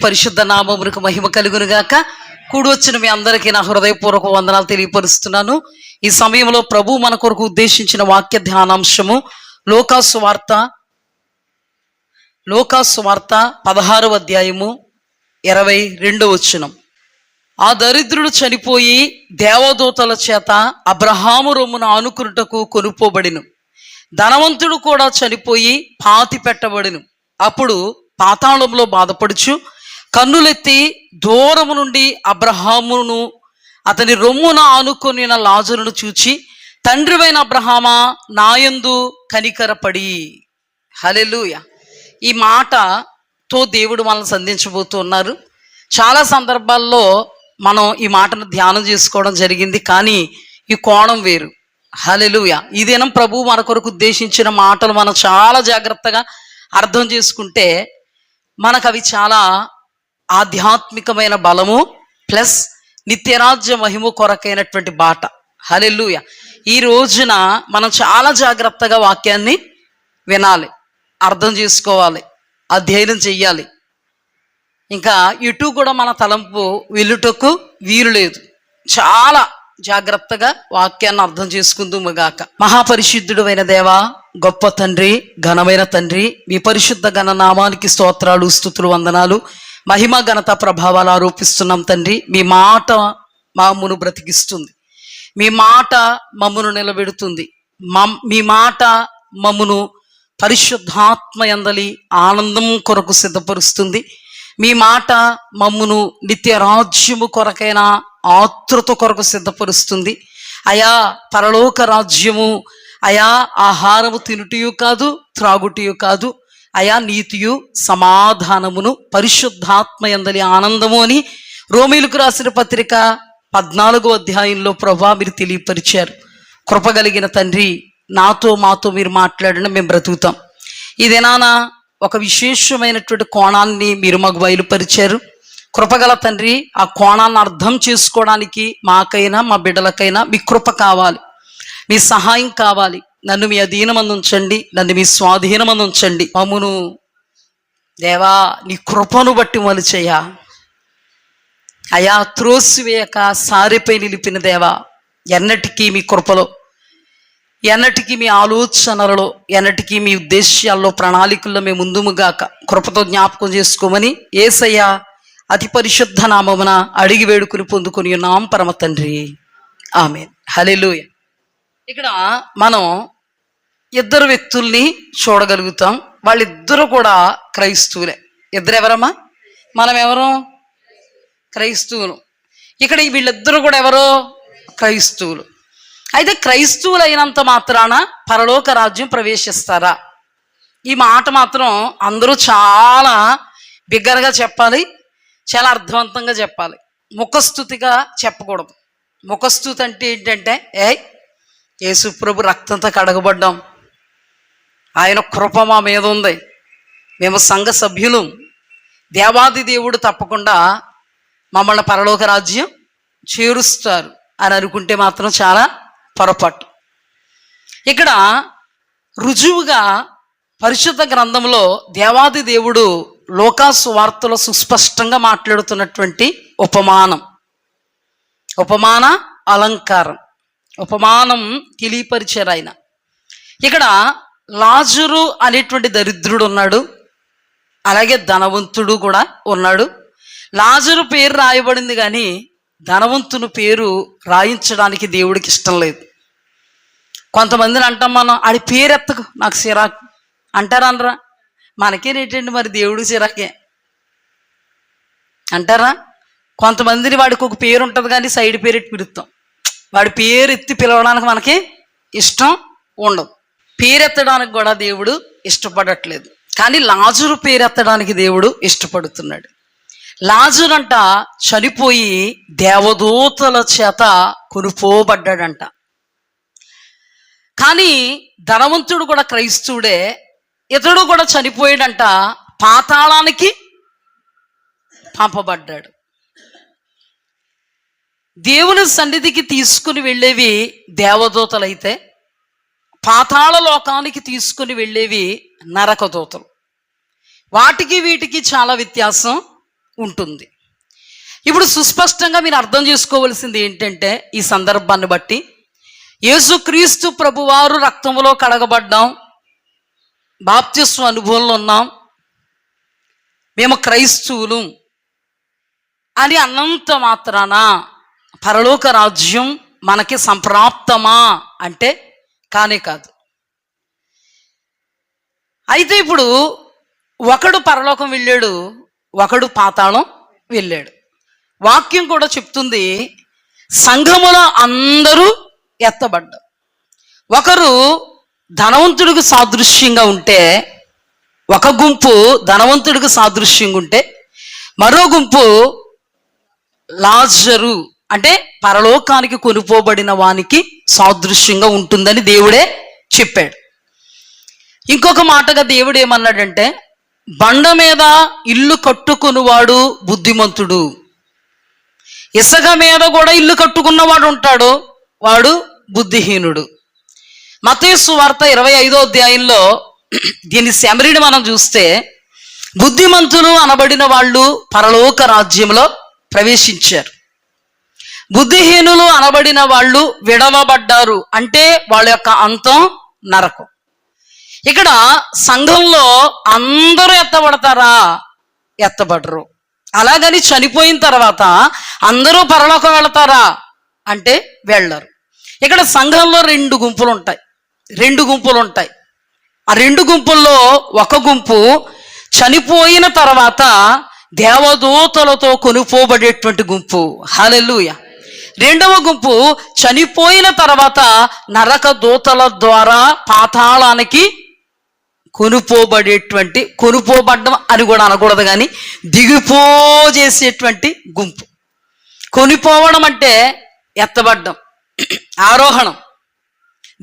పరిశుద్ధ నామమునకు మహిమ కలుగును గాక. కూడి వచ్చిన మీ అందరికీ నా హృదయపూర్వక వందనాలు తెలియపరుస్తున్నాను. ఈ సమయంలో ప్రభు మన కొరకు ఉద్దేశించిన వాక్య ధ్యానాంశము లూకాసు వార్త 16వ అధ్యాయము 22వ వచనం. ఆ దరిద్రుడు చనిపోయి దేవదూతల చేత అబ్రహాము రొమ్మున ఆనుకున్నటకు కొనుపోబడిను. ధనవంతుడు కూడా చనిపోయి పాతి పెట్టబడిను. అప్పుడు పాతాళంలో బాధపడుచు కన్నులెత్తి దూరము నుండి అబ్రహామును అతని రొమ్మున ఆనుకొని లాజరును చూచి, తండ్రివైన అబ్రహామా, నాయందు కనికరపడి. హల్లెలూయా. ఈ మాటతో దేవుడు మనల్ని సంధించబోతున్నారు. చాలా సందర్భాల్లో మనం ఈ మాటను ధ్యానం చేసుకోవడం జరిగింది, కానీ ఈ కోణం వేరు. హల్లెలూయా. ఈ దినం ప్రభువు మన కొరకు ఉద్దేశించిన మాటలు మనం చాలా జాగ్రత్తగా అర్థం చేసుకుంటే మనకు అవి చాలా ఆధ్యాత్మికమైన బలము ప్లస్ నిత్యరాజ్య మహిమ కొరకైనటువంటి బాట. హల్లెలూయా. ఈ రోజున మనం చాలా జాగ్రత్తగా వాక్యాన్ని వినాలి, అర్థం చేసుకోవాలి, అధ్యయనం చెయ్యాలి. ఇంకా ఇటు కూడా మన తలంపు వెళ్ళుటకు వీలు లేదు. చాలా జాగ్రత్తగా వాక్యాన్ని అర్థం చేసుకుందుముగాక. మహాపరిశుద్ధుడు అయిన దేవా, గొప్ప తండ్రి, ఘనమైన తండ్రి, మీ పరిశుద్ధ ఘన నామానికి స్తోత్రాలు, స్తుతులు, వందనాలు, మహిమ, ఘనత, ప్రభావాలు ఆరోపిస్తున్నాం తండ్రి. మీ మాట మమ్మును బ్రతికిస్తుంది, మీ మాట మమ్మును నిలబెడుతుంది, మీ మాట మమ్మును పరిశుద్ధాత్మ యందలి ఆనందం కొరకు సిద్ధపరుస్తుంది. మీ మాట మమ్మును నిత్య రాజ్యము కొరకైన ఆతృత కొరకు సిద్ధపరుస్తుంది. అయా పరలోక రాజ్యము, అయా ఆహారము తినుటియు కాదు, త్రాగుటియు కాదు, అయా నీతియు సమాధానమును పరిశుద్ధాత్మ యందలి ఆనందము అని రోమీయులకు రాసిన పత్రిక 14వ అధ్యాయంలో ప్రభా మీరు తెలియపరిచారు. కృపగలిగిన తండ్రి, మాతో మీరు మాట్లాడిన మేము బ్రతుకుతాం. ఈ దినాన ఒక విశేషమైనటువంటి కోణాన్ని మీరు మాకు బయలుపరిచారు. కృపగల తండ్రి, ఆ కోణాన్ని అర్థం చేసుకోవడానికి మాకైనా మా బిడ్డలకైనా మీ కృప కావాలి, మీ సహాయం కావాలి. నన్ను మీ అధీనమందు ఉంచండి, నన్ను మీ స్వాధీనమందు ఉంచండి. మమ్మును దేవా నీ కృపను బట్టి మలిచేయ అయా త్రోసివేయక సారిపై నిలిపిన దేవా, ఎన్నటికీ మీ కృపలో, ఎన్నటికీ మీ ఆలోచనలలో, ఎన్నటికీ మీ ఉద్దేశాల్లో, ప్రణాళికల్లో మేము ముందుముగాక కృపతో జ్ఞాపకం చేసుకోమని యేసయ్య అతి పరిశుద్ధ నామమున అడిగి వేడుకుని పొందుకొని ఉన్నాం పరమ తండ్రి, ఆమేన్. హల్లెలూయా. ఇక్కడ మనం ఇద్దరు వ్యక్తుల్ని చూడగలుగుతాం. వాళ్ళిద్దరూ కూడా క్రైస్తవులే. ఇద్దరు ఎవరమ్మా? మనం ఎవరు? క్రైస్తవులు. ఇక్కడ వీళ్ళిద్దరూ కూడా ఎవరు? క్రైస్తవులు. అయితే క్రైస్తవులు అయినంత మాత్రాన పరలోక రాజ్యం ప్రవేశిస్తారా? ఈ మాట మాత్రం అందరూ చాలా బిగ్గరగా చెప్పాలి, చాలా అర్థవంతంగా చెప్పాలి. ముఖస్తుతిగా చెప్పకూడదు. ముఖస్తుతి అంటే ఏంటంటే, యేసు ప్రభు రక్తంతో కడగబడ్డాం, ఆయన కృప మా మీద ఉంది, మేము సంఘ సభ్యులు, దేవాది దేవుడు తప్పకుండా మమ్మల్ని పరలోక రాజ్యం చేరుస్తారు అని అనుకుంటే మాత్రం చాలా పొరపాటు. ఇక్కడ రుజువుగా పరిశుద్ధ గ్రంథంలో దేవాది దేవుడు లూకాసు వార్తలో సుస్పష్టంగా మాట్లాడుతున్నటువంటి ఉపమాన అలంకారం, ఉపమానం తెలియపరిచారు ఆయన. ఇక్కడ లాజరు అనేటువంటి దరిద్రుడు ఉన్నాడు, అలాగే ధనవంతుడు కూడా ఉన్నాడు. లాజరు పేరు రాయబడింది, కానీ ధనవంతుని పేరు రాయించడానికి దేవుడికి ఇష్టం లేదు. కొంతమందిని అంటాం మనం, ఆడి పేరు ఎత్తకు, నాకు చిరాకు అంటారా? అనరా? మనకేనేటండి మరి, దేవుడికి చిరాకే అంటారా? కొంతమందిని వాడికి ఒక పేరు ఉంటుంది, కానీ సైడ్ పేరు ఎత్తి పిలుస్తాం. వాడి పేరు ఎత్తి పిలవడానికి మనకి ఇష్టం ఉండదు. పేరెత్తడానికి కూడా దేవుడు ఇష్టపడట్లేదు, కానీ లాజరు పేరెత్తడానికి దేవుడు ఇష్టపడుతున్నాడు. లాజరు అంట చనిపోయి దేవదూతల చేత కొనుపోబడ్డాడంట. కానీ ధనవంతుడు కూడా క్రైస్తవుడే, ఇతడు కూడా చనిపోయాడంట, పాతాళానికి పంపబడ్డాడు. దేవుని సన్నిధికి తీసుకుని వెళ్ళేవి దేవదూతలైతే, పాతాళ లోకానికి తీసుకుని వెళ్ళేవి నరక దూతలు. వాటికి వీటికి చాలా వ్యత్యాసం ఉంటుంది. ఇప్పుడు సుస్పష్టంగా మీరు అర్థం చేసుకోవలసింది ఏంటంటే, ఈ సందర్భాన్ని బట్టి యేసుక్రీస్తు ప్రభువారు రక్తంలో కడగబడ్డాం, బాప్తిస్మ అనుభవంలో ఉన్నాం, మేము క్రైస్తవులు అని అన్నంత మాత్రాన పరలోక రాజ్యం మనకి సంప్రాప్తమా అంటే కానే కాదు. అయితే ఇప్పుడు ఒకడు పరలోకం వెళ్ళాడు, ఒకడు పాతాళం వెళ్ళాడు. వాక్యం కూడా చెప్తుంది, సంఘములో అందరూ ఎత్తబడ్డారు. ఒకరు ధనవంతుడికి సాదృశ్యంగా ఉంటే, ఒక గుంపు ధనవంతుడికి సాదృశ్యంగా ఉంటే, మరో గుంపు లాజరు అంటే పరలోకానికి కొనుపోబడిన వానికి సాదృశ్యంగా ఉంటుందని దేవుడే చెప్పాడు. ఇంకొక మాటగా దేవుడు ఏమన్నాడంటే, బండ మీద ఇల్లు కట్టుకునివాడు బుద్ధిమంతుడు, ఇసుక మీద కూడా ఇల్లు కట్టుకున్నవాడు ఉంటాడు, వాడు బుద్ధిహీనుడు. మత్తయి సువార్త 25వ అధ్యాయంలో దీని సెమరిని మనం చూస్తే, బుద్ధిమంతులు అనబడిన వాళ్ళు పరలోక రాజ్యంలో ప్రవేశించారు, బుద్ధిహీనులు అనబడిన వాళ్ళు విడవబడ్డారు, అంటే వాళ్ళ యొక్క అంతం నరకం. ఇక్కడ సంఘంలో అందరూ ఎత్తబడతారా? ఎత్తబడరు. అలాగని చనిపోయిన తర్వాత అందరూ పరలోకం వెళతారా అంటే వెళ్ళరు. ఇక్కడ సంఘంలో రెండు గుంపులు ఉంటాయి. ఆ రెండు గుంపుల్లో ఒక గుంపు చనిపోయిన తర్వాత దేవదూతలతో కొనుపోబడేటువంటి గుంపు, హల్లెలూయా. రెండవ గుంపు చనిపోయిన తర్వాత నరక దూతల ద్వారా పాతాళానికి కొనుపోబడ్డం అని కూడా అనకూడదు, కానీ దిగిపోజేసేటువంటి గుంపు. కొనిపోవడం అంటే ఎత్తబడ్డం, ఆరోహణం.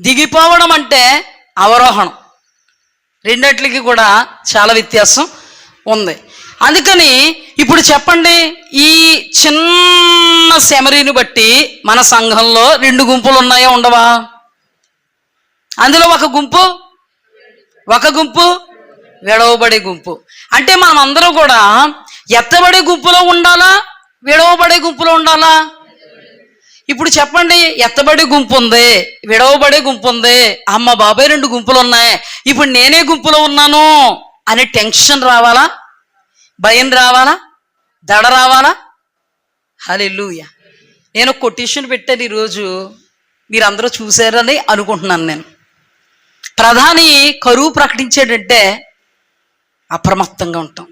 దిగిపోవడం అంటే అవరోహణం. రెండిట్లకి కూడా చాలా వ్యత్యాసం ఉంది. అందుకని ఇప్పుడు చెప్పండి, ఈ చిన్న సెమరీని బట్టి మన సంఘంలో రెండు గుంపులు ఉన్నాయా ఉండవా? అందులో ఒక గుంపు విడవబడే గుంపు. అంటే మనం అందరూ కూడా ఎత్తబడే గుంపులో ఉండాలా, విడవబడే గుంపులో ఉండాలా? ఇప్పుడు చెప్పండి, ఎత్తబడే గుంపు ఉంది, విడవబడే గుంపు ఉంది, అమ్మ బాబాయ్ రెండు గుంపులు ఉన్నాయి, ఇప్పుడు నేనే గుంపులో ఉన్నాను అనే టెన్షన్ రావాలా? భయం రావాలా? దడ రావాలా? హల్లెలూయా. నేను కొటేషన్ పెట్టాను ఈరోజు, మీరందరూ చూశారని అనుకుంటున్నాను. నేను ప్రధాని కరువు ప్రకటించాడంటే అప్రమత్తంగా ఉంటాం,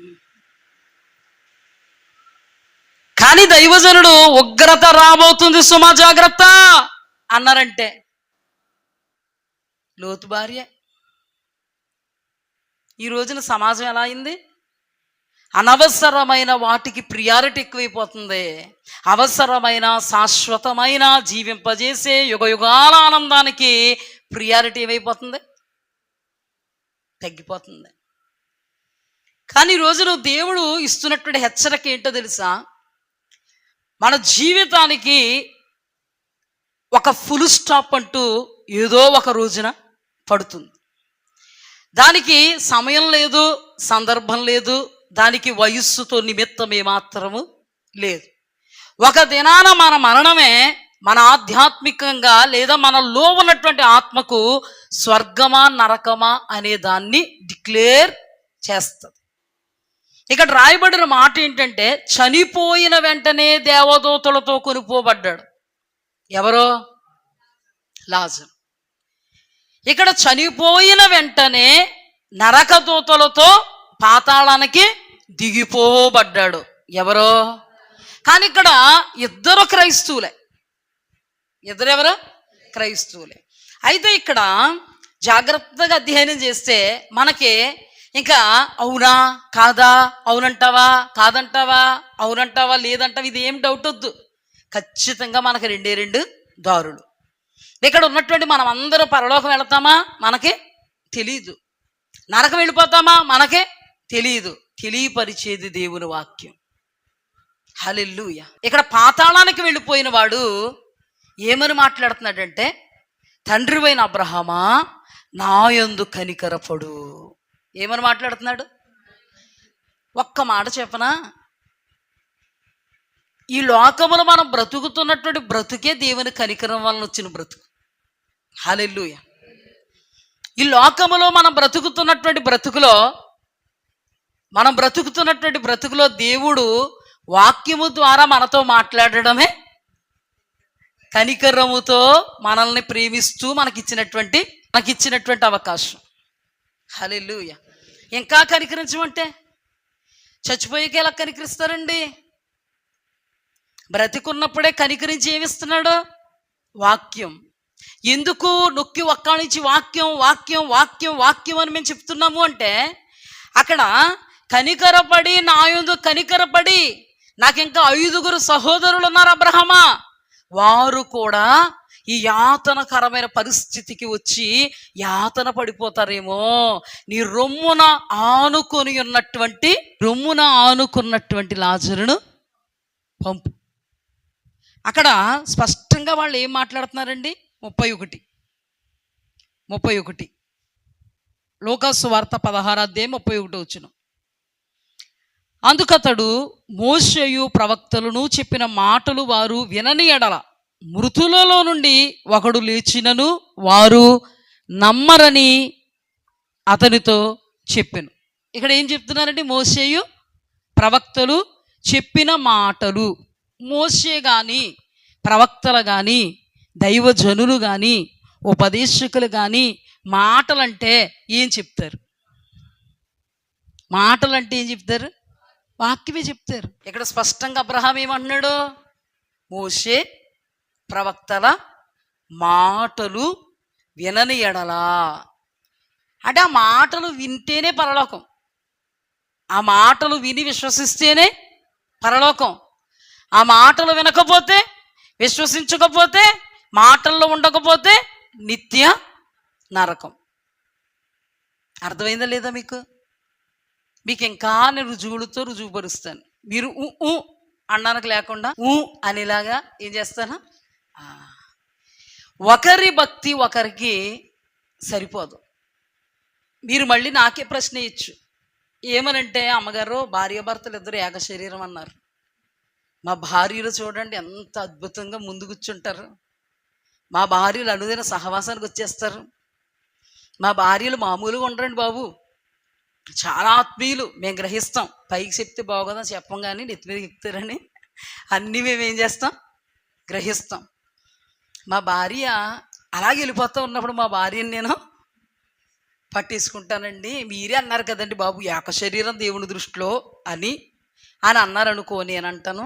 కానీ దైవజనుడు ఉగ్రత రాబోతుంది సుమా జాగ్రత్త అన్నారంటే లోతు భార్య. ఈ రోజున సమాజం ఎలా అయింది? అనవసరమైన వాటికి ప్రియారిటీ ఎక్కువైపోతుంది. అవసరమైన శాశ్వతమైన జీవింపజేసే యుగయుగాల ఆనందానికి ప్రియారిటీ ఏమైపోతుంది? తగ్గిపోతుంది. కానీ ఈరోజు దేవుడు ఇస్తున్నటువంటి హెచ్చరిక ఏంటో తెలుసా? మన జీవితానికి ఒక ఫుల్ స్టాప్ అంటూ ఏదో ఒక రోజున పడుతుంది. దానికి సమయం లేదు, సందర్భం లేదు, దానికి వయస్సుతో నిమిత్తం ఏమాత్రము లేదు. ఒక దినాన మన మరణమే మన ఆధ్యాత్మికంగా లేదా మనలో ఉన్నటువంటి ఆత్మకు స్వర్గమా నరకమా అనే దాన్ని డిక్లేర్ చేస్తుంది. ఇక్కడ రాయబడిన మాట ఏంటంటే, చనిపోయిన వెంటనే దేవదూతలతో కొనుపోబడ్డాడు. ఎవరో? లాజరు. ఇక్కడ చనిపోయిన వెంటనే నరక దూతలతో పాతాళానికి దిగిపోబడ్డాడు. ఎవరో? కానీ ఇక్కడ ఇద్దరు క్రైస్తవులే. ఎవరు? క్రైస్తవులే. అయితే ఇక్కడ జాగ్రత్తగా అధ్యయనం చేస్తే మనకి ఇంకా అవునా కాదా, అవునంటావా కాదంటావా, అవునంటావా లేదంటావా, ఇది ఏం డౌట్ వద్దు. ఖచ్చితంగా మనకి రెండు దారులు. ఇక్కడ ఉన్నటువంటి మనం అందరూ పరలోకం వెళతామా మనకి తెలీదు, నరకం వెళ్ళిపోతామా మనకే తెలీదు. తెలియపరిచేది దేవుని వాక్యం. హల్లెలూయా. ఇక్కడ పాతాళానికి వెళ్ళిపోయిన వాడు ఏమని మాట్లాడుతున్నాడంటే, తండ్రివైన అబ్రహామా, నా యందు కనికరపడు. ఏమని మాట్లాడుతున్నాడు? ఒక్క మాట చెప్పనా, ఈ లోకములో మనం బ్రతుకుతున్నటువంటి బ్రతుకే దేవుని కనికరం వలన వచ్చిన బ్రతుకు. హల్లెలూయా. ఈ లోకములో మనం బ్రతుకుతున్నటువంటి బ్రతుకులో దేవుడు వాక్యము ద్వారా మనతో మాట్లాడడమే, కనికరముతో మనల్ని ప్రేమిస్తూ మనకిచ్చినటువంటి అవకాశం. హల్లెలూయా. ఇంకా కనికరించమంటే చచ్చిపోయేకి ఎలా కనికరిస్తారండి? బ్రతికున్నప్పుడే కనికరించి ఏమిస్తున్నాడు? వాక్యం. ఎందుకు నొక్కి ఒక్కానించి వాక్యం వాక్యం వాక్యం వాక్యం అని మేము చెప్తున్నాము అంటే, అక్కడ కనికరపడి, నా యందు కనికరపడి, నాకింకా 5 సహోదరులు ఉన్నారు అబ్రహమా, వారు కూడా ఈ యాతనకరమైన పరిస్థితికి వచ్చి యాతన పడిపోతారేమో, నీ రొమ్మున ఆనుకున్నటువంటి లాజరును పంపు. అక్కడ స్పష్టంగా వాళ్ళు ఏం మాట్లాడుతున్నారండి? 31 లూకాసు వార్త 16:31. అందుకతడు, మోషేయు ప్రవక్తలను చెప్పిన మాటలు వారు వినని ఎడల మృతులలో నుండి ఒకడు లేచినను వారు నమ్మరని అతనితో చెప్పెను. ఇక్కడ ఏం చెప్తున్నారండి? మోషేయు ప్రవక్తలు చెప్పిన మాటలు. మోషే కానీ, ప్రవక్తలు కానీ, దైవజనులు కానీ, ఉపదేశకులు కానీ మాటలంటే ఏం చెప్తారు? వాక్యమే చెప్తారు. ఇక్కడ స్పష్టంగా అబ్రహాం ఏమంటున్నాడు? మోషే ప్రవక్తల మాటలు వినని ఎడలా. అంటే ఆ మాటలు వింటేనే పరలోకం, ఆ మాటలు విని విశ్వసిస్తేనే పరలోకం. ఆ మాటలు వినకపోతే, విశ్వసించకపోతే, మాటల్లో ఉండకపోతే నిత్య నరకం. అర్థమైందా లేదా మీకు? ఇంకా నేను రుజువులతో రుజువుపరుస్తాను. మీరు అన్నానికి లేకుండా అనేలాగా ఏం చేస్తాను? ఒకరి భక్తి ఒకరికి సరిపోదు. మీరు మళ్ళీ నాకే ప్రశ్న ఇచ్చు. ఏమనంటే, అమ్మగారు భార్యాభర్తలు ఇద్దరు ఏక శరీరం అన్నారు. మా భార్యలు చూడండి ఎంత అద్భుతంగా ముందు కూర్చుంటారు. మా భార్యలు అనుదిన సహవాసానికి వచ్చేస్తారు. మా భార్యలు మామూలుగా ఉండరండి బాబు, చాలా ఆత్మీయులు. మేము గ్రహిస్తాం. పైకి చెప్తే బాగోదని చెప్పం, కానీ నెత్తి మీద ఎక్కుతారని అన్నీ మేమేం చేస్తాం? గ్రహిస్తాం. మా భార్య అలాగే వెళ్ళిపోతూ ఉన్నప్పుడు మా భార్యని నేను పట్టేసుకుంటానండి. మీరే అన్నారు కదండి బాబు ఏక శరీరం దేవుని దృష్టిలో అని అన్నారు అనుకో. నేను అంటాను,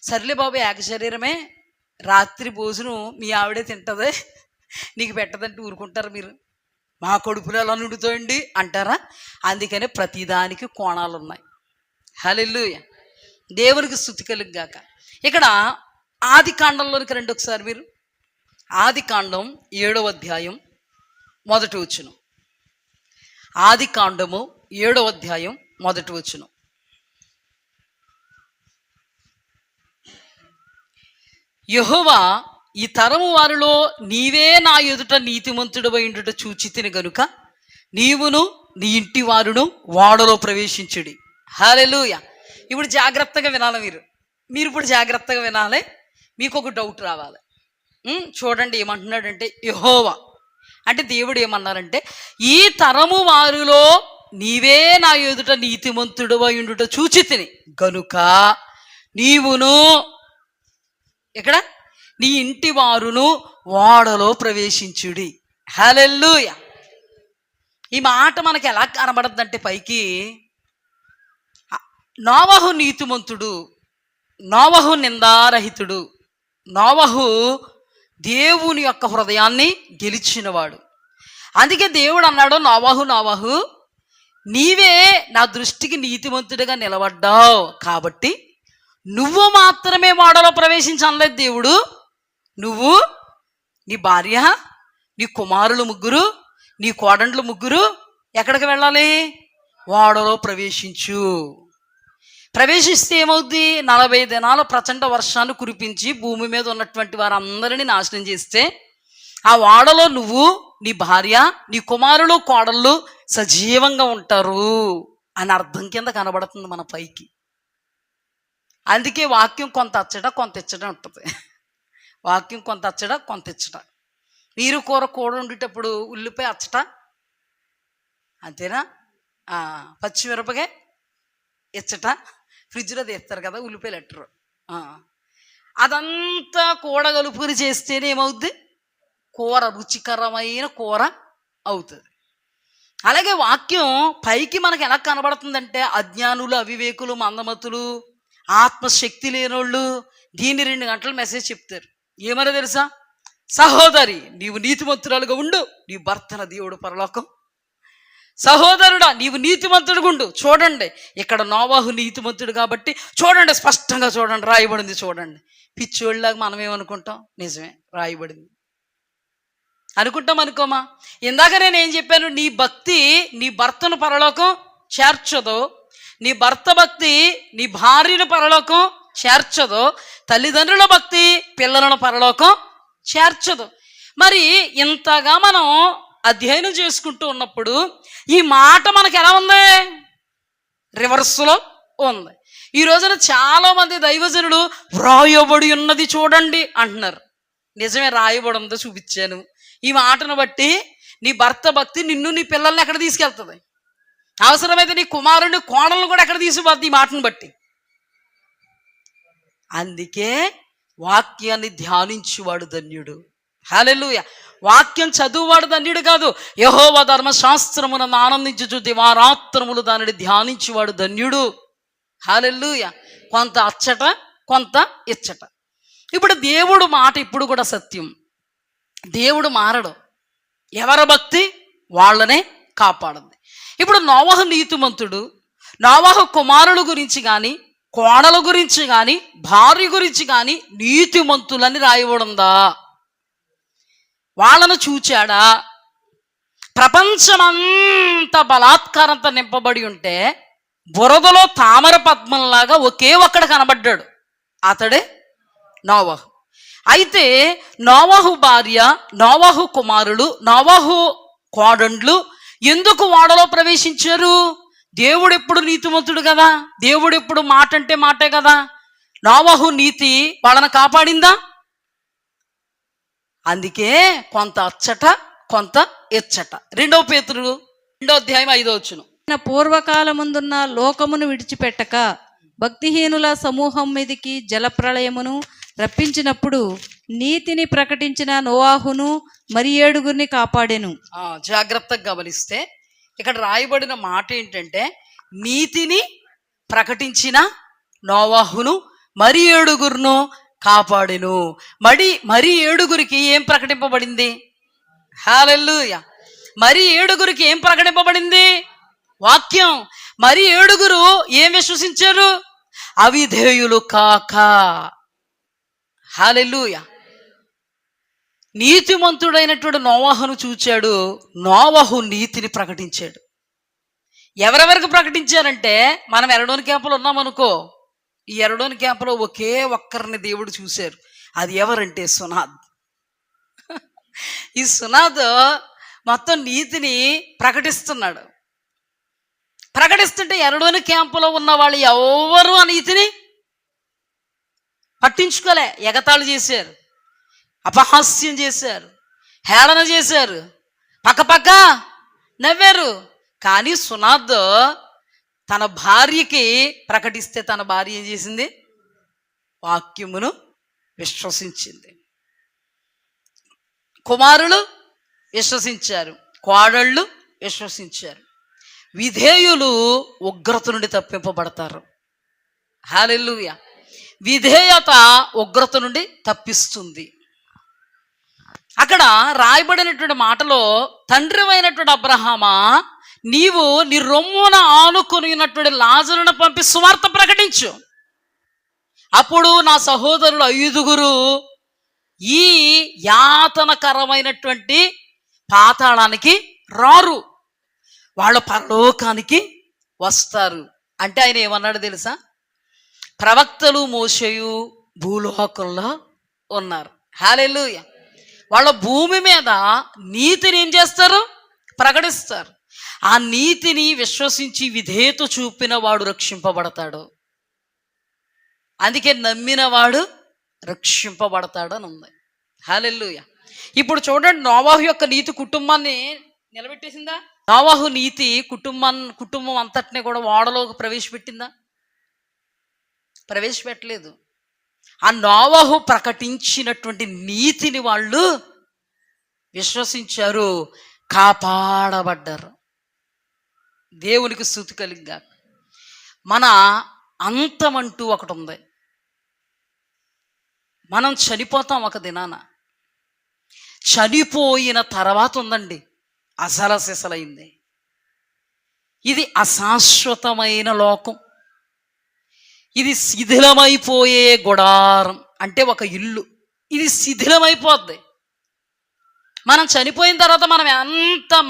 సర్లే బాబు ఏక శరీరమే, రాత్రి భోజనం మీ ఆవిడే తింటుంది, నీకు పెట్టదంటే ఊరుకుంటారు మీరు? మా కడుపులో ఎలా నిండుతాయండి అంటారా? అందుకనే ప్రతిదానికి కోణాలు ఉన్నాయి. హల్లెలూయా. దేవునికి స్తుతి కలుగుగాక. ఇక్కడ ఆది కాండంలోనికి రండి ఒకసారి మీరు. ఆది కాండం 7వ అధ్యాయం 1వ వచనం. ఆది కాండము 7వ అధ్యాయం 1వ వచనం. యెహోవా, ఈ తరము వారిలో నీవే నా ఎదుట నీతిమంతుడవై ఉండుట చూచితిని గనుక నీవును నీ ఇంటి వారును వాడలో ప్రవేశించుడి. హల్లెలూయా. ఇప్పుడు జాగ్రత్తగా వినాలి మీరు ఇప్పుడు జాగ్రత్తగా వినాలి. మీకు ఒక డౌట్ రావాలి. చూడండి ఏమంటున్నాడంటే, యెహోవా అంటే దేవుడు ఏమన్నారంటే, ఈ తరము వారిలో నీవే నా ఎదుట నీతిమంతుడవై ఉండుట చూచితిని గనుక నీవును, ఇక్కడ నీ ఇంటి వారును వాడలో ప్రవేశించుడి. హల్లెలూయా. ఈ మాట మనకి ఎలా కనబడుతుందంటే, పైకి నోవహు నీతిమంతుడు, నోవహు నిందారహితుడు, నోవహు దేవుని యొక్క హృదయాన్ని గెలిచినవాడు. అందుకే దేవుడు అన్నాడు, నోవహు నీవే నా దృష్టికి నీతిమంతుడిగా నిలబడ్డావు, కాబట్టి నువ్వు మాత్రమే వాడలో ప్రవేశించనలేదు దేవుడు. నువ్వు, నీ భార్య, నీ కుమారులు 3, నీ కోడండ్లు 3 ఎక్కడికి వెళ్ళాలి? వాడలో ప్రవేశిస్తే ఏమవుద్ది? 40 దినాల ప్రచండ వర్షాన్ని కురిపించి భూమి మీద ఉన్నటువంటి వారందరినీ నాశనం చేస్తే, ఆ వాడలో నువ్వు, నీ భార్య, నీ కుమారులు, కోడళ్ళు సజీవంగా ఉంటారు అని అర్థం కింద కనబడుతుంది మన పైకి. అందుకే వాక్యం కొంత అచ్చట కొంత ఇచ్చట ఉంటుంది. వాక్యం కొంత అచ్చట కొంత ఇచ్చట. నీరు కూర ఉండేటప్పుడు ఉల్లిపాయ అచ్చట, అంతేనా? పచ్చిమిరపకాయ ఇచ్చట, ఫ్రిడ్జ్లో తీస్తారు కదా ఉల్లిపాయలు ఎట్టరు. అదంతా కూడగలుపుని చేస్తేనే ఏమవుద్ది? కూర రుచికరమైన కూర అవుతుంది. అలాగే వాక్యం పైకి మనకు ఎలా కనబడుతుందంటే, అజ్ఞానులు, అవివేకులు, మందమతులు, ఆత్మశక్తి లేనోళ్ళు దీన్ని 2 గంటలు మెసేజ్ చెప్తారు. ఏమన్నా తెలుసా? సహోదరి, నీవు నీతిమంతురాలుగా ఉండు, నీ భర్తన దేవుడు పరలోకం. సహోదరుడా, నీవు నీతిమంతుడుగా ఉండు. చూడండి, ఇక్కడ నోవాహు నీతిమంతుడు కాబట్టి చూడండి, స్పష్టంగా చూడండి, రాయబడింది చూడండి. పిచ్చోళ్ళలాగా మనం ఏమనుకుంటాం? నిజమే, రాయబడింది అనుకుంటాం. అనుకోమా? ఇందాక నేను ఏం చెప్పాను? నీ భక్తి నీ భర్తను పరలోకం చేర్చదు, నీ భర్త భక్తి నీ భార్యను పరలోకం చేర్చదు, తల్లిదండ్రుల భక్తి పిల్లలను పరలోకం చేర్చదు. మరి ఇంతగా మనం అధ్యయనం చేసుకుంటూ ఉన్నప్పుడు ఈ మాట మనకు ఎలా ఉంది? రివర్స్లో ఉంది. ఈ రోజున చాలామంది దైవజనులు వ్రాయబడి ఉన్నది చూడండి అంటున్నారు. నిజమే, రాయబడి ఉందో చూపించాను. ఈ మాటను బట్టి నీ భర్త భక్తి నిన్ను, నీ పిల్లల్ని ఎక్కడ తీసుకెళ్తుంది? అవసరమైతే నీ కుమారుని, కోడలను కూడా ఎక్కడ తీసుకుపోద్ది ఈ మాటను బట్టి. అందుకే వాక్యాన్ని ధ్యానించువాడు ధన్యుడు. హల్లెలూయా. వాక్యం చదువువాడు ధన్యుడు కాదు, యెహోవా ధర్మశాస్త్రమును ఆనందించుచు దివారాత్రములు దానిని ధ్యానించువాడు ధన్యుడు. హల్లెలూయా. కొంత అచ్చట కొంత ఇచ్చట. ఇప్పుడు దేవుడు మాట ఇప్పుడు కూడా సత్యం. దేవుడు మారడు. ఎవరి భక్తి వాళ్ళనే కాపాడుంది. ఇప్పుడు నోవహు నీతిమంతుడు. నోవహు కుమారుల గురించి కానీ, కోడల గురించి కానీ, భార్య గురించి కానీ నీతిమంతులని రాయబడిందా? వాళ్ళను చూచాడా? ప్రపంచమంతా బలాత్కారంతో నింపబడి ఉంటే బురదలో తామర పద్మంలాగా ఒకే ఒక్కడ కనబడ్డాడు. అతడే నోవహు. అయితే నోవహు భార్య, నోవహు కుమారులు, నోవహు కోడండ్లు ఎందుకు ఓడలో ప్రవేశించారు? దేవుడు ఎప్పుడు నీతిమంతుడు కదా, దేవుడు ఎప్పుడు మాట అంటే మాటే కదా. నోవహు నీతి వాళ్ళని కాపాడిందా? అందుకే కొంత అచ్చట కొంత ఎచ్చట. 2 పేతురు 2వ అధ్యాయం 5వ వచనం. పూర్వకాలముందున్న లోకమును విడిచిపెట్టక భక్తిహీనుల సమూహం మీదికి జలప్రళయమును రప్పించినప్పుడు నీతిని ప్రకటించిన నోవాహును మరి 7 కాపాడెను. జాగ్రత్తగా గమనిస్తే ఇక్కడ రాయబడిన మాట ఏంటంటే, నీతిని ప్రకటించిన నోవాహును మరి 7 కాపాడెను. మరి 7 ఏం ప్రకటింపబడింది? హల్లెలూయా. మరి 7 ఏం ప్రకటింపబడింది? వాక్యం. మరి 7 ఏం విశ్వసించారు? అవిధేయులు కాక. హల్లెలూయా. నీతిమంతుడైనటువంటి నోవహును చూచాడు, నోవహు నీతిని ప్రకటించాడు. ఎవరెవరికి ప్రకటించారంటే, మనం ఎరడోని క్యాంపులో ఉన్నామనుకో, ఈ ఎరడోని క్యాంపులో ఒకే ఒక్కరిని దేవుడు చూశారు. అది ఎవరంటే సునాద్. ఈ సునాద్ మొత్తం నీతిని ప్రకటిస్తున్నాడు. ప్రకటిస్తుంటే ఎరడోని క్యాంపులో ఉన్న వాళ్ళు ఎవరు ఆ నీతిని పట్టించుకోలే. ఎగతాళి చేశారు, అపహాస్యం చేశారు, హేళన చేశారు, పక్కపక్క నవ్వారు. కానీ సునాద్ తన భార్యకి ప్రకటిస్తే తన భార్య ఏం చేసింది? వాక్యమును విశ్వసించింది. కుమారులు విశ్వసించారు, కోడళ్ళు విశ్వసించారు. విధేయులు ఉగ్రత నుండి తప్పింపబడతారు. హల్లెలూయా. విధేయత ఉగ్రత నుండి తప్పిస్తుంది. అక్కడ రాయబడినటువంటి మాటలో, తండ్రి అయినటువంటి అబ్రహామా, నీవు నీ రొమ్మున ఆనుకొని ఉన్నటువంటి లాజరును పంపి సువార్త ప్రకటించు. అప్పుడు నా సహోదరులు 5 ఈ యాతనకరమైనటువంటి పాతాళానికి రారు, వాళ్ళ పరలోకానికి వస్తారు. అంటే ఆయన ఏమన్నాడు తెలుసా? ప్రవక్తలు మోషేయు భూలోకంలో ఉన్నారు. హల్లెలూయా. వాళ్ళ భూమి మీద నీతిని ఏం చేస్తారు? ప్రకటిస్తారు. ఆ నీతిని విశ్వసించి విధేయత చూపిన వాడు రక్షింపబడతాడు. అందుకే నమ్మిన వాడు రక్షింపబడతాడు అని ఉంది. హల్లెలూయా. ఇప్పుడు చూడండి, నోవాహు యొక్క నీతి కుటుంబాన్ని నిలబెట్టేసిందా? నోవాహు నీతి కుటుంబం అంతటిని కూడా ఓడలోకి ప్రవేశపెట్టిందా? ప్రవేశపెట్టలేదు. ఆ నోవాహు ప్రకటించినటువంటి నీతిని వాళ్ళు విశ్వసించారు, కాపాడబడ్డారు. దేవునికి స్తుతి కలిగ్గా. మన అంతమంటూ ఒకటి ఉంది. మనం చనిపోతాం ఒక దినాన. చనిపోయిన తర్వాత ఉందండి అసలసిసలైంది. ఇది అశాశ్వతమైన లోకం. ఇది శిథిలమైపోయే గుడారం, అంటే ఒక ఇల్లు. ఇది శిథిలమైపోద్ది. మనం చనిపోయిన తర్వాత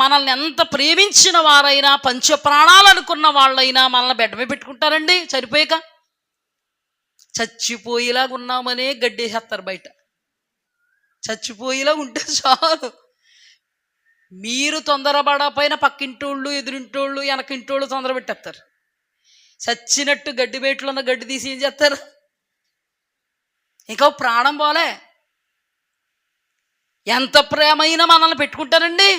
మనల్ని ఎంత ప్రేమించిన వారైనా, పంచప్రాణాలు అనుకున్న వాళ్ళైనా మనల్ని బెడ్ మీద పెట్టుకుంటారండి చనిపోయాక. చచ్చిపోయేలాగా ఉన్నామనే గడ్డేసేస్తారు బయట. చచ్చిపోయేలా ఉంటే చాలు. మీరు తొందరపడపోయిన పక్కింటోళ్ళు, ఎదురింటోళ్ళు, వెనకింటోళ్ళు తొందర పెట్టేస్తారు. చచ్చినట్టు గడ్డి బయటలో ఉన్న గడ్డి తీసి ఏం చేస్తారు? ఇంకా ప్రాణం పోలే. ఎంత ప్రేమైనా మనల్ని పెట్టుకుంటారండి.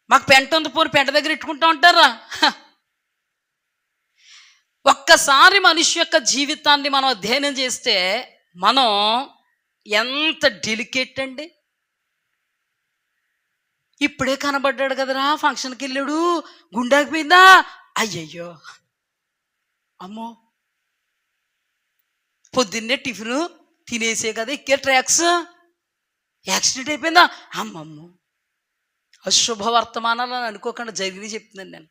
మాకు పెంట ఉంది, పోరు పెంట దగ్గర ఇట్టుకుంటా ఉంటారా? ఒక్కసారి మనిషి యొక్క జీవితాన్ని మనం అధ్యయనం చేస్తే మనం ఎంత డెలికేట్ అండి. ఇప్పుడే కనబడ్డాడు కదరా, ఫంక్షన్కి వెళ్ళాడు, గుండాకిపోయిందా, అయ్యయ్యో అమ్మో, పొద్దున్నే టిఫిన్ తినేసే కదా ఎక్కే ట్రాక్స్, యాక్సిడెంట్ అయిపోయిందా, అమ్మమ్మో. అశుభవర్తమానాలు అని అనుకోకుండా జరిగినాయి చెప్తున్నాను నేను.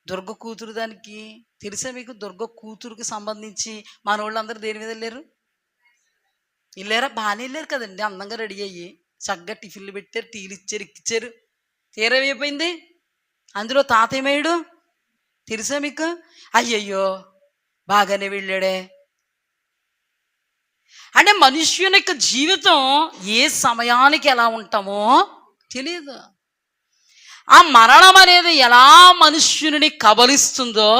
దుర్గ కూతురు దానికి తెలుసా మీకు? దుర్గ కూతురుకి సంబంధించి మన వాళ్ళందరూ దేని మీద వెళ్ళారు? వెళ్ళారా? బాగానే వెళ్ళారు కదండి, అందంగా రెడీ అయ్యి చక్కగా టిఫిన్లు పెట్టారు, టీలు ఇచ్చారు, ఎక్కిచ్చారు. తీరమైపోయింది. అందులో తాతయ్యమేయుడు తెలుసా మీకు? అయ్యయ్యో బాగానే వెళ్ళాడే. అంటే మనుష్యుని యొక్క జీవితం ఏ సమయానికి ఎలా ఉంటామో తెలియదు. ఆ మరణం అనేది ఎలా మనుష్యుని కబలిస్తుందో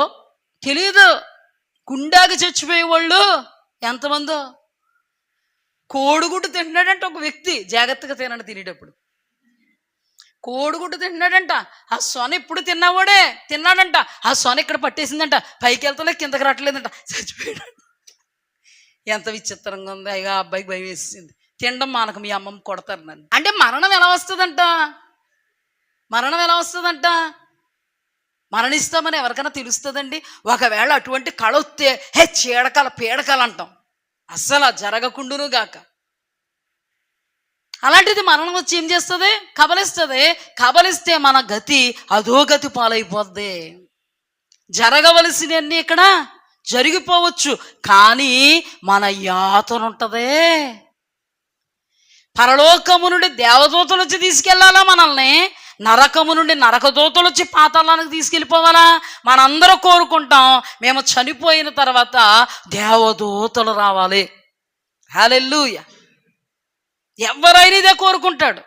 తెలియదు. గుండాకి చచ్చిపోయేవాళ్ళు ఎంతమందో. కోడిగుడ్డు తింటున్నాడంట ఒక వ్యక్తి, జాగ్రత్తగా తినండి తినేటప్పుడు. కోడిగుడ్డు తింటున్నాడంట, ఆ సొన ఇప్పుడు తిన్నాడంట, ఆ సొన ఇక్కడ పట్టేసిందంట, పైకి వెళ్తలే కిందకి రావట్లేదంట, చచ్చిపోయాడు. ఎంత విచిత్రంగా ఉంది. అయ్యా అబ్బాయికి భయం వేసింది. తినడం మానక మీ అమ్మమ్మ కొడతారు నన్ను. అంటే మరణం ఎలా వస్తుందంట? మరణిస్తామని ఎవరికైనా తెలుస్తుందండి? ఒకవేళ అటువంటి కళ వస్తే చీడకాల పీడకాలు అంటాం, అస్సలు జరగకుండును గాక. అలాంటిది మరణం వచ్చి ఏం చేస్తుంది? కబలిస్తే మన గతి అధోగతి పాలైపోద్ది. జరగవలసినవన్నీ ఇక్కడ జరిగిపోవచ్చు, కానీ మన యాతన ఉంటదే. పరలోకము నుండి దేవదూతలు వచ్చి తీసుకెళ్లాలా మనల్ని, నరకము నుండి నరకదూతలు వచ్చి పాతాళానికి తీసుకెళ్ళిపోవాలా? మనందరూ కోరుకుంటాం మేము చనిపోయిన తర్వాత దేవదూతలు రావాలి. హల్లెలూయా. ఎవరైనా ఇదే కోరుకుంటాడు.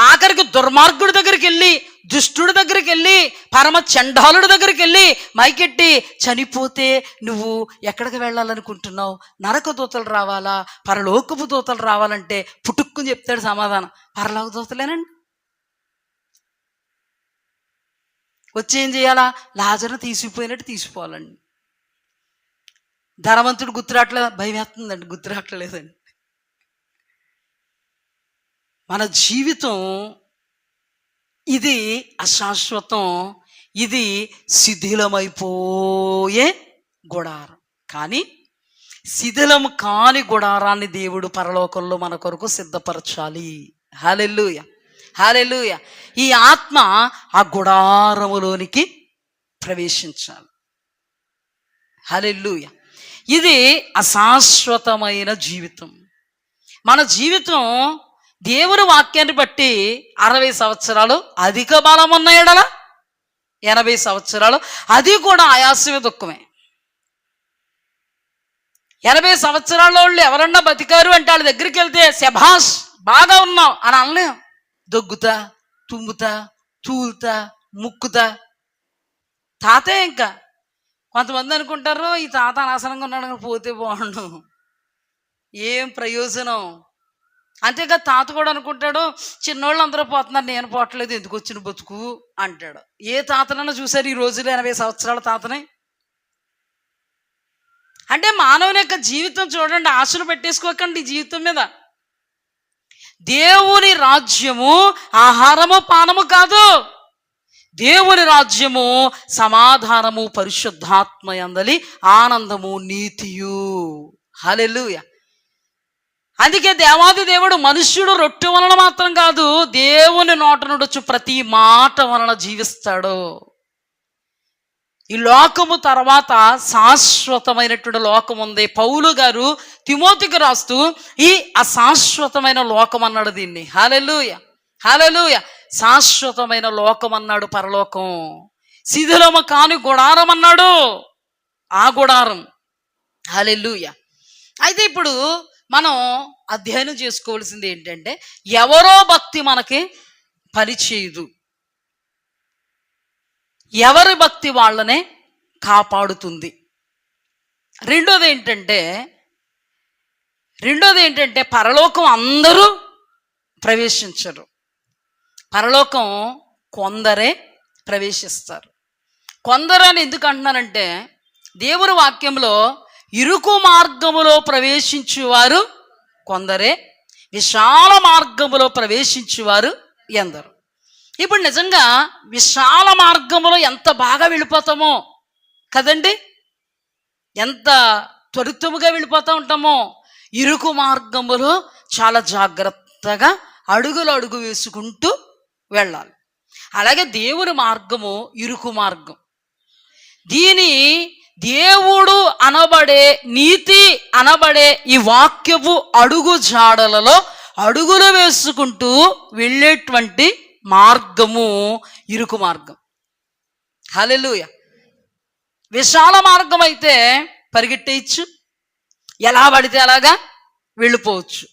ఆఖరికి దుర్మార్గుడి దగ్గరికి వెళ్ళి, దుష్టుడి దగ్గరికి వెళ్ళి, పరమ చండాలుడి దగ్గరికి వెళ్ళి మైకెట్టి చనిపోతే నువ్వు ఎక్కడికి వెళ్ళాలనుకుంటున్నావు? నరక దూతలు రావాలా, పరలోకపు దూతలు రావాలంటే పుట్టుక్కుని చెప్తాడు సమాధానం, పరలోక దూతలేనండి. వచ్చి ఏం చేయాలా? లాజరును తీసుకుపోయినట్టు తీసిపోవాలండి. ధనవంతుడు గుర్తురాట్లేదు, భయం వేస్తుందండి, గుర్తురాట్లేదండి. మన జీవితం ఇది అశాశ్వతం, ఇది శిథిలమైపోయే గుడారం. కానీ శిథిలం కాని గుడారాన్ని దేవుడు పరలోకంలో మన కొరకు సిద్ధపరచాలి. హల్లెలూయా, హల్లెలూయా. ఈ ఆత్మ ఆ గుడారములోనికి ప్రవేశించాలి. హల్లెలూయా. ఇది అశాశ్వతమైన జీవితం. మన జీవితం దేవుని వాక్యాన్ని బట్టి 60 సంవత్సరాలు అధిక బలం ఉన్న ఎడల 80 సంవత్సరాలు, అది కూడా ఆయాసమే దుఃఖమే. 80 సంవత్సరాల వాళ్ళు ఎవరన్నా బతికారు అంటే వాళ్ళ దగ్గరికి వెళ్తే శభాష్ బాగా ఉన్నావు అని అనలేం. దగ్గుతా, తుమ్ముతా, తూలుతా, ముక్కుతా తాతే. ఇంకా కొంతమంది అనుకుంటారు ఈ తాత అనవసరంగా ఉన్నాడు, పోతే బాగుండు, ఏం ప్రయోజనం. అంతేగా తాత కూడా అనుకుంటాడు చిన్నోళ్ళు అందరూ పోతున్నారు, నేను పోవట్లేదు, ఎందుకు వచ్చిన బతుకు అంటాడు. ఏ తాతనన్నా చూసారు ఈ రోజులో 80 సంవత్సరాల తాతని? అంటే మానవుని యొక్క జీవితం చూడండి, ఆశలు పెట్టేసుకోకండి ఈ జీవితం మీద. దేవుని రాజ్యము ఆహారము పానము కాదు. దేవుని రాజ్యము సమాధానము, పరిశుద్ధాత్మ యందలి ఆనందము, నీతియు. హల్లెలూయా. అందుకే దేవాది దేవుడు మనుష్యుడు రొట్టె వలన మాత్రం కాదు, దేవుని నోట నుండి వచ్చు ప్రతి మాట వలన జీవిస్తాడు. ఈ లోకము తర్వాత శాశ్వతమైనటువంటి లోకం ఉంది. పౌలు గారు తిమోతికి రాస్తూ ఈ అశాశ్వతమైన లోకం అన్నాడు దీన్ని. హల్లెలూయా, హల్లెలూయా. శాశ్వతమైన లోకం అన్నాడు పరలోకం. శిథిలము కాని గుడారం అన్నాడు, ఆ గుడారం. హల్లెలూయా. అయితే ఇప్పుడు మనం అధ్యయనం చేసుకోవాల్సింది ఏంటంటే, ఎవరో భక్తి మనకి పనిచేయదు, ఎవరి భక్తి వాళ్ళనే కాపాడుతుంది. రెండోది ఏంటంటే పరలోకం అందరూ ప్రవేశించరు, పరలోకం కొందరే ప్రవేశిస్తారు. కొందరు అని ఎందుకు అంటున్నారంటే, దేవుని వాక్యంలో ఇరుకు మార్గములో ప్రవేశించువారు కొందరే, విశాల మార్గములో ప్రవేశించువారు ఎందరు. ఇప్పుడు నిజంగా విశాల మార్గములో ఎంత బాగా వెళ్ళిపోతామో కదండి, ఎంత త్వరితముగా వెళ్ళిపోతూ ఉంటామో. ఇరుకు మార్గములో చాలా జాగ్రత్తగా అడుగులు అడుగు వేసుకుంటూ వెళ్ళాలి. అలాగే దేవుని మార్గము ఇరుకు మార్గం. దీని దేవుడు అనబడే, నీతి అనబడే ఈ వాక్యపు అడుగు జాడలలో అడుగులు వేసుకుంటూ వెళ్ళేటువంటి మార్గము ఇరుకు మార్గం. హల్లెలూయా. విశాల మార్గం అయితే పరిగెట్టేయచ్చు, ఎలా పడితే అలాగా వెళ్ళిపోవచ్చు.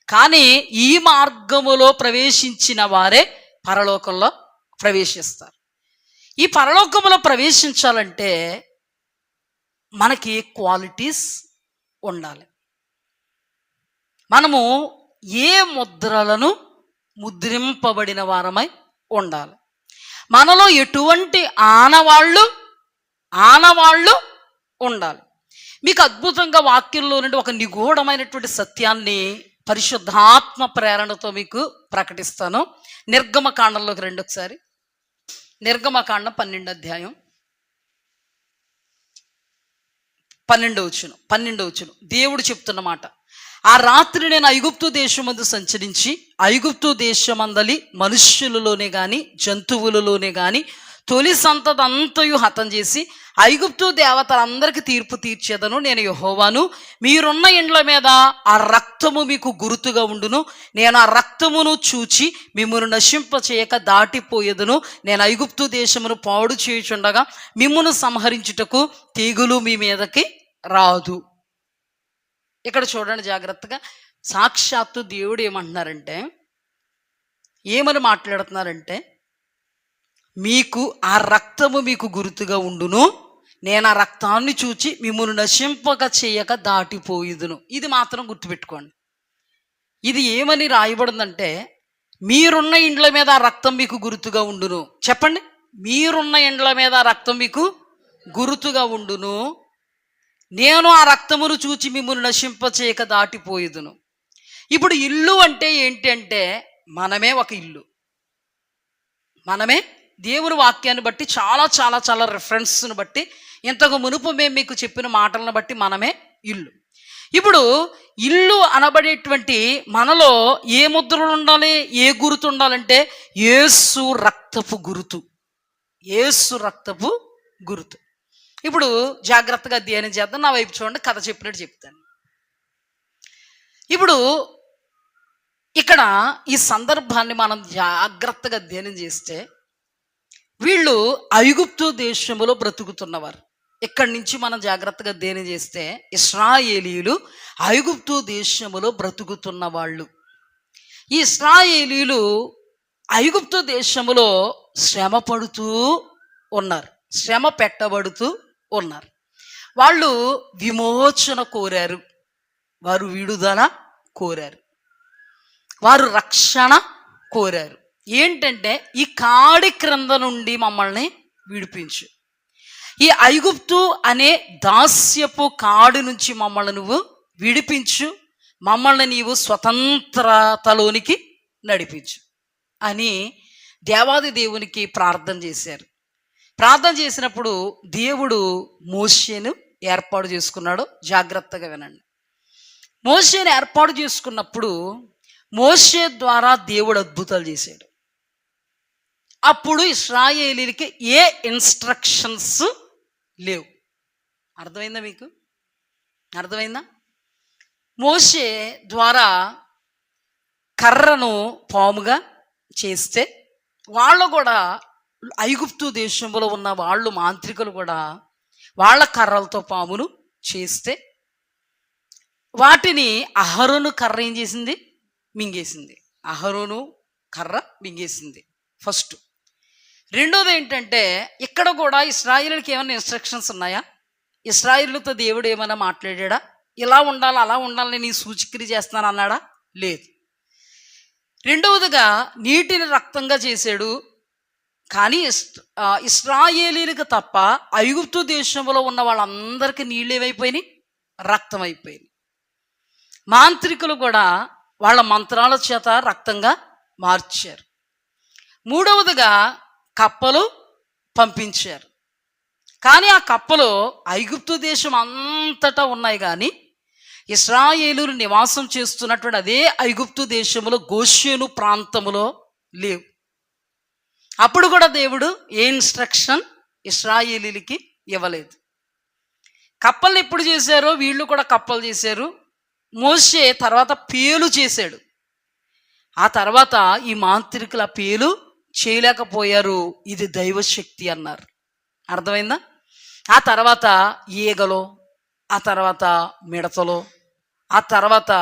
కానీ ఈ మార్గములో ప్రవేశించిన వారే పరలోకంలో ప్రవేశిస్తారు. ఈ పరలోకములో ప్రవేశించాలంటే మనకి క్వాలిటీస్ ఉండాలి. మనము ఏ ముద్రలను ముద్రింపబడిన వారమై ఉండాలి. మనలో ఎటువంటి ఆనవాళ్ళు ఉండాలి. మీకు అద్భుతంగా వాక్యంలో నుండి ఒక నిగూఢమైనటువంటి సత్యాన్ని పరిశుద్ధాత్మ ప్రేరణతో మీకు ప్రకటిస్తాను. నిర్గమకాండంలోకి రండి ఒకసారి. నిర్గమకాండం 12వ అధ్యాయం 12వ వచనం దేవుడు చెప్తున్న మాట. ఆ రాత్రి నేను ఐగుప్తు దేశమందు సంచరించి ఐగుప్తు దేశమందలి మనుష్యులలోనే గాని జంతువులలోనే గాని తొలి సంతతంతయు హతం చేసి ఐగుప్తు దేవతలందరికీ తీర్పు తీర్చేదను. నేను యెహోవాను. మీరున్న ఇండ్ల మీద ఆ రక్తము మీకు గుర్తుగా ఉండును. నేను ఆ రక్తమును చూచి మిమ్మును నశింప చేయక దాటిపోయేదను. నేను ఐగుప్తు దేశమును పాడు చేయుచుండగా మిమ్మును సంహరించుటకు తెగులు మీ మీదకి రాదు. ఇక్కడ చూడండి జాగ్రత్తగా. సాక్షాత్తు దేవుడు ఏమని మాట్లాడుతున్నారంటే, మీకు ఆ రక్తము మీకు గుర్తుగా ఉండును, నేను ఆ రక్తాన్ని చూచి మిమ్మల్ని నశింపక చేయక దాటిపోయిదును. ఇది మాత్రం గుర్తుపెట్టుకోండి. ఇది ఏమని రాయబడిందంటే, మీరున్న ఇండ్ల మీద ఆ రక్తం మీకు గుర్తుగా ఉండును. చెప్పండి, మీరున్న ఇండ్ల మీద ఆ రక్తం మీకు గుర్తుగా ఉండును, నేను ఆ రక్తమును చూచి మిమ్మల్ని నశింప చేయక దాటిపోయేదును. ఇప్పుడు ఇల్లు అంటే ఏంటి అంటే, మనమే ఒక ఇల్లు. మనమే దేవుని వాక్యాన్ని బట్టి చాలా చాలా చాలా రెఫరెన్స్ను బట్టి ఇంతకు మునుపు మేము మీకు చెప్పిన మాటలను బట్టి మనమే ఇల్లు. ఇప్పుడు ఇల్లు అనబడేటువంటి మనలో ఏ ముద్రలు ఉండాలి, ఏ గుర్తు ఉండాలంటే యేసు రక్తపు గుర్తు. యేసు రక్తపు గుర్తు. ఇప్పుడు జాగ్రత్తగా అధ్యయనం చేద్దాం. నా వైపు చూడండి, కథ చెప్పినట్టు చెప్తాను. ఇప్పుడు ఇక్కడ ఈ సందర్భాన్ని మనం జాగ్రత్తగా అధ్యయనం చేస్తే, వీళ్ళు ఐగుప్తు దేశములో బ్రతుకుతున్నవారు. ఇక్కడి నుంచి మనం జాగ్రత్తగా అధ్యయనం చేస్తే, ఇశ్రాయేలీయులు ఐగుప్తు దేశములో బ్రతుకుతున్న వాళ్ళు. ఈ ఇశ్రాయేలీలు ఐగుప్తు దేశములో శ్రమ పడుతూ ఉన్నారు, శ్రమ పెట్టబడుతూ ఉన్నారు. వాళ్ళు విమోచన కోరారు, వారు విడుదల కోరారు, వారు రక్షణ కోరారు. ఏంటంటే ఈ కాడి క్రింద నుండి మమ్మల్ని విడిపించు, ఈ ఐగుప్తు అనే దాస్యపు కాడి నుంచి మమ్మల్ని నువ్వు విడిపించు, మమ్మల్ని నీవు స్వతంత్రతలోనికి నడిపించు అని దేవాది దేవునికి ప్రార్థన చేశారు. ప్రార్థన చేసినప్పుడు దేవుడు మోషేను ఏర్పాటు చేసుకున్నాడు. జాగ్రత్తగా వినండి. మోషేను ఏర్పాటు చేసుకున్నప్పుడు మోషే ద్వారా దేవుడు అద్భుతాలు చేశాడు. అప్పుడు ఇశ్రాయేలీలకి ఏ ఇన్స్ట్రక్షన్స్ లేవు. అర్థమైందా మీకు? అర్థమైందా? మోషే ద్వారా కర్రను పాముగా చేస్తే వాళ్ళు కూడా, ఐగుప్తు దేశంలో ఉన్న వాళ్ళు మాంత్రికులు కూడా వాళ్ళ కర్రలతో పామును చేస్తే వాటిని అహరోను కర్ర ఏం చేసింది? మింగేసింది. అహరోను కర్ర మింగేసింది ఫస్ట్. రెండోది ఏంటంటే, ఇక్కడ కూడా ఇశ్రాయేలుకి ఏమైనా ఇన్స్ట్రక్షన్స్ ఉన్నాయా? ఇశ్రాయేలుతో దేవుడు ఏమైనా మాట్లాడా? ఇలా ఉండాలి, అలా ఉండాలని నీ సూచిక్రియ చేస్తాను అన్నాడా? లేదు. రెండవదిగా నీటిని రక్తంగా చేశాడు. కానీ ఇశ్రాయేలీలకు తప్ప ఐగుప్తు దేశంలో ఉన్న వాళ్ళందరికీ నీళ్ళు ఏమైపోయినాయి? రక్తం అయిపోయినాయి. మాంత్రికులు కూడా వాళ్ళ మంత్రాల చేత రక్తంగా మార్చారు. మూడవదిగా కప్పలు పంపించారు. కానీ ఆ కప్పలు ఐగుప్తు దేశం అంతటా ఉన్నాయి, కానీ ఇశ్రాయేలీయులు నివాసం చేస్తున్నటువంటి అదే ఐగుప్తు దేశంలో గోషేను ప్రాంతములో లేవు. అప్పుడు కూడా దేవుడు ఏ ఇన్స్ట్రక్షన్ ఇశ్రాయేలీలకి ఇవ్వలేదు. కప్పల్ని ఎప్పుడు చేశారో వీళ్ళు కూడా కప్పలు చేశారు. మోషే తర్వాత పేలు చేశాడు. ఆ తర్వాత ఈ మాంత్రికుల పేలు చేయలేకపోయారు, ఇది దైవశక్తి అన్నారు. అర్థమైందా? ఆ తర్వాత ఈగలో, ఆ తర్వాత మిడతలో, ఆ తర్వాత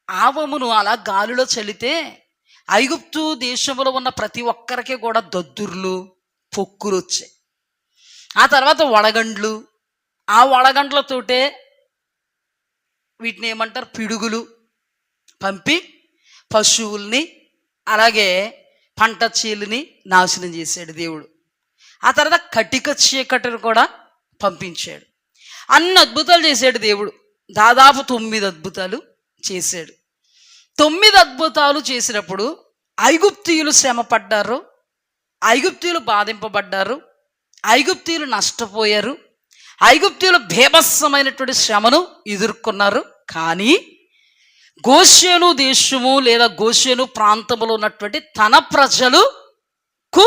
ఆవమును అలా గాలిలో చల్లితే ఐగుప్తు దేశంలో ఉన్న ప్రతి ఒక్కరికి కూడా దద్దుర్లు, పొక్కులు వచ్చాయి. ఆ తర్వాత వడగండ్లు, ఆ వడగండ్లతోటే వీటిని ఏమంటారు, పిడుగులు పంపి పశువుల్ని అలాగే పంట చేలుని నాశనం చేశాడు దేవుడు. ఆ తర్వాత కటిక చీకటిని కూడా పంపించాడు. అన్ని అద్భుతాలు చేశాడు దేవుడు. దాదాపు 9 అద్భుతాలు చేశాడు. 9 అద్భుతాలు చేసినప్పుడు ఐగుప్తీయులు శ్రమ పడ్డారు, ఐగుప్తీయులు బాధింపబడ్డారు, ఐగుప్తీయులు నష్టపోయారు, ఐగుప్తీయులు భీభత్సమైనటువంటి శ్రమను ఎదుర్కొన్నారు. కానీ గోషేను దేశము లేదా గోషేను ప్రాంతంలో ఉన్నటువంటి తన ప్రజలకు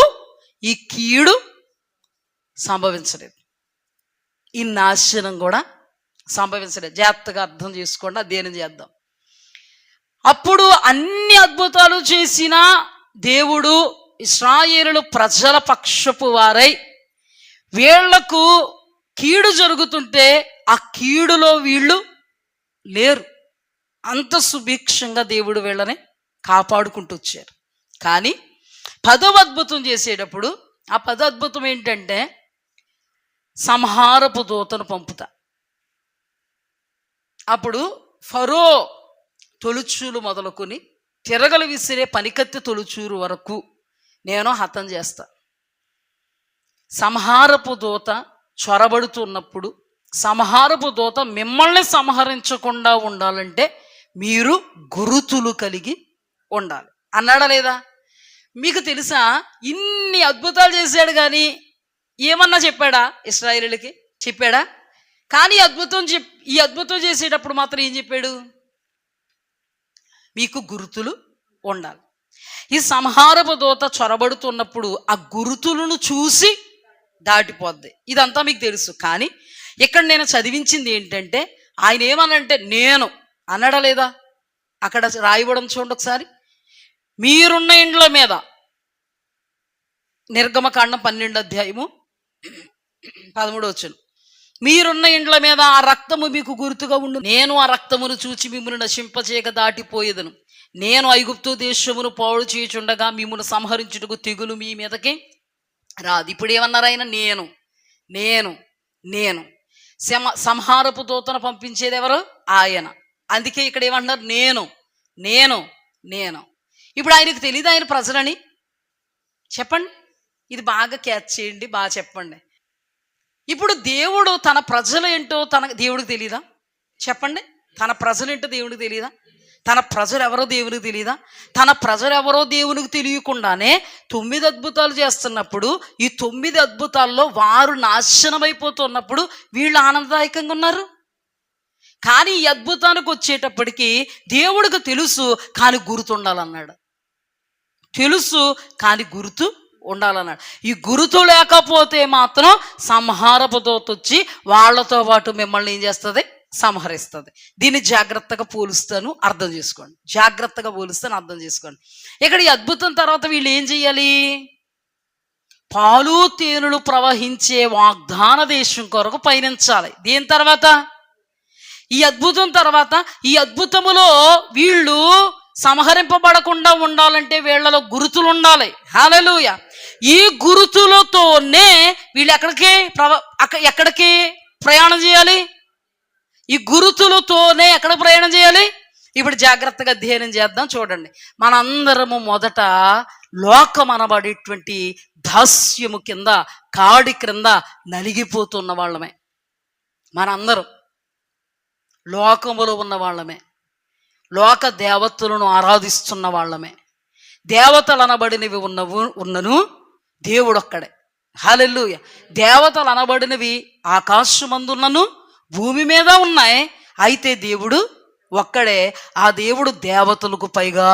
ఈ కీడు సంభవించలేదు, ఈ నాశనం కూడా సంభవించలేదు. జాగ్రత్తగా అర్థం చేసుకోండి, అధ్యయనం చేద్దాం. అప్పుడు అన్ని అద్భుతాలు చేసిన దేవుడు ఇశ్రాయేలు ప్రజల పక్షపు వారై వీళ్లకు కీడు జరుగుతుంటే ఆ కీడులో వీళ్ళు లేరు. అంత సుభిక్షంగా దేవుడు వీళ్ళని కాపాడుకుంటూ వచ్చారు. కానీ 10వ అద్భుతం చేసేటప్పుడు ఆ 10వ అద్భుతం ఏంటంటే, సంహారపు దూతను పంపుతా. అప్పుడు ఫరో తొలుచూలు మొదలుకొని తిరగలు విసిరే పనికత్తి తొలుచూరు వరకు నేను హతం చేస్తా. సంహారపు దూత చొరబడుతున్నప్పుడు సంహారపు దూత మిమ్మల్ని సంహరించకుండా ఉండాలంటే మీరు గురుతులు కలిగి ఉండాలి అన్నాడా లేదా? మీకు తెలుసా, ఇన్ని అద్భుతాలు చేశాడు కానీ ఏమన్నా చెప్పాడా? ఇశ్రాయేలుకి చెప్పాడా? కానీ ఈ అద్భుతం చేసేటప్పుడు మాత్రం ఏం చెప్పాడు? మీకు గురుతులు ఉండాలి. ఈ సంహారపు దూత చొరబడుతున్నప్పుడు ఆ గురుతులను చూసి దాటిపోద్ది. ఇదంతా మీకు తెలుసు. కానీ ఇక్కడ నేను చదివించింది ఏంటంటే, ఆయన ఏమనంటే నేను అన్నాడా లేదా? అక్కడ రాయబడం చూడండి ఒకసారి. మీరున్న ఇండ్ల మీద, నిర్గమకాండం 12 అధ్యాయము 13వ వచనం, మీరున్న ఇండ్ల మీద ఆ రక్తము మీకు గుర్తుగా ఉండు. నేను ఆ రక్తమును చూచి మిమ్మల్ని నశింపచేయక దాటిపోయేదను. నేను ఐగుప్తు దేశమును పాడు చేయుచుండగా మిమ్మల్ని సంహరించుటకు తెగులు మీ మీదకి రాదు. ఇప్పుడు ఏమన్నారు ఆయన? నేను నేను నేను సంహారపు దూతను పంపించేది ఎవరు? ఆయన. అందుకే ఇక్కడ ఏమంటున్నారు? నేను నేను నేను. ఇప్పుడు ఆయనకు తెలియదు ఆయన ప్రజలని? చెప్పండి, ఇది బాగా క్యాచ్ చేయండి, బాగా చెప్పండి. ఇప్పుడు దేవుడు తన ప్రజలు ఏంటో దేవుడికి తెలియదా? చెప్పండి, తన ప్రజలు ఏంటో దేవుడికి తెలియదా? తన ప్రజలు ఎవరో దేవునికి తెలియదా? తన ప్రజలు ఎవరో దేవునికి తెలియకుండానే 9 అద్భుతాలు చేస్తున్నప్పుడు, ఈ 9 అద్భుతాల్లో వారు నాశనమైపోతున్నప్పుడు వీళ్ళు ఆనందదాయకంగా ఉన్నారు. కానీ ఈ అద్భుతానికి వచ్చేటప్పటికి దేవుడికి తెలుసు, కానీ గుర్తు ఉండాలన్నాడు. తెలుసు కానీ గుర్తు ఉండాలన్నాడు. ఈ గుర్తు లేకపోతే మాత్రం సంహారపు దూత వచ్చి వాళ్ళతో పాటు మిమ్మల్ని ఏం చేస్తుంది? సంహరిస్తుంది. దీన్ని జాగ్రత్తగా పోలుస్తాను, అర్థం చేసుకోండి. జాగ్రత్తగా పోలుస్తాను, అర్థం చేసుకోండి. ఇక్కడ ఈ అద్భుతం తర్వాత వీళ్ళు ఏం చెయ్యాలి? పాలు తేనెలు ప్రవహించే వాగ్దాన దేశం కొరకు పయనించాలి. దీని తర్వాత, ఈ అద్భుతం తర్వాత, ఈ అద్భుతములో వీళ్ళు సంహరింపబడకుండా ఉండాలంటే వీళ్ళలో గురుతులు ఉండాలి. హల్లెలూయా. ఈ గురుతులతోనే వీళ్ళు ఎక్కడికి ప్రయాణం చేయాలి? ఈ గురుతులతోనే ఎక్కడ ప్రయాణం చేయాలి? ఇప్పుడు జాగ్రత్తగా అధ్యయనం చేద్దాం. చూడండి, మనందరము మొదట లోకం అనబడేటువంటి దాస్యము కింద, కాడి క్రింద నలిగిపోతున్న వాళ్ళమే. మనందరం లోకములో ఉన్న వాళ్ళమే. లోక దేవతలను ఆరాధిస్తున్న వాళ్ళమే. దేవతలు అనబడినవి ఉన్నను దేవుడు ఒక్కడే. హల్లెలూయా. దేవతలు అనబడినవి ఆకాశమందున్నను భూమి మీద ఉన్నాయి. అయితే దేవుడు ఒక్కడే. ఆ దేవుడు దేవతలకు పైగా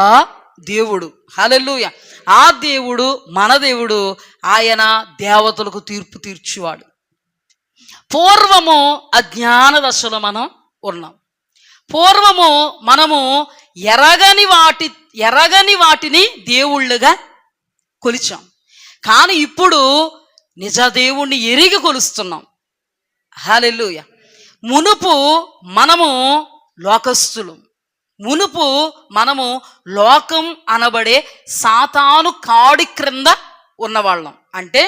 దేవుడు. హల్లెలూయా. ఆ దేవుడు మన దేవుడు. ఆయన దేవతలకు తీర్పు తీర్చువాడు. పూర్వము అజ్ఞాన దశలో మనం ఉన్నాం. పూర్వము మనము ఎరగని వాటిని దేవుళ్ళుగా కొలిచాం. కానీ ఇప్పుడు నిజ దేవుణ్ణి ఎరిగి కొలుస్తున్నాం. హల్లెలూయా. మునుపు మనము లోకస్తులు. మునుపు మనము లోకం అనబడే సాతాను కాడి క్రింద ఉన్నవాళ్ళం. అంటే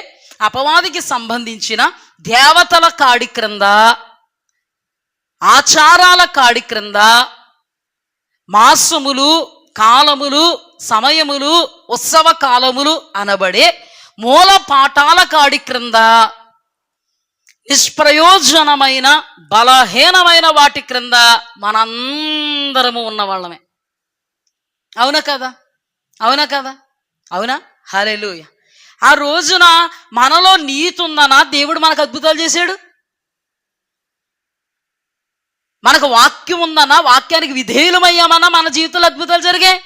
అపవాదికి సంబంధించిన దేవతల కాడి క్రింద, ఆచారాల కాడి క్రింద, మాసములు, కాలములు, సమయములు, ఉత్సవ కాలములు అనబడే మూల పాఠాల కాడి క్రింద, నిష్ప్రయోజనమైన బలహీనమైన వాటి క్రింద మనందరము ఉన్నవాళ్ళమే. అవునా కదా? అవునా కదా? అవునా? హల్లెలూయా. ఆ రోజున మనలో నీతి ఉందనా దేవుడు మనకు అద్భుతాలు చేశాడు? మనకు వాక్యం ఉందన్నా, వాక్యానికి విధేయులమయ్యామన్నా మన జీవితంలో అద్భుతాలు జరిగాయి.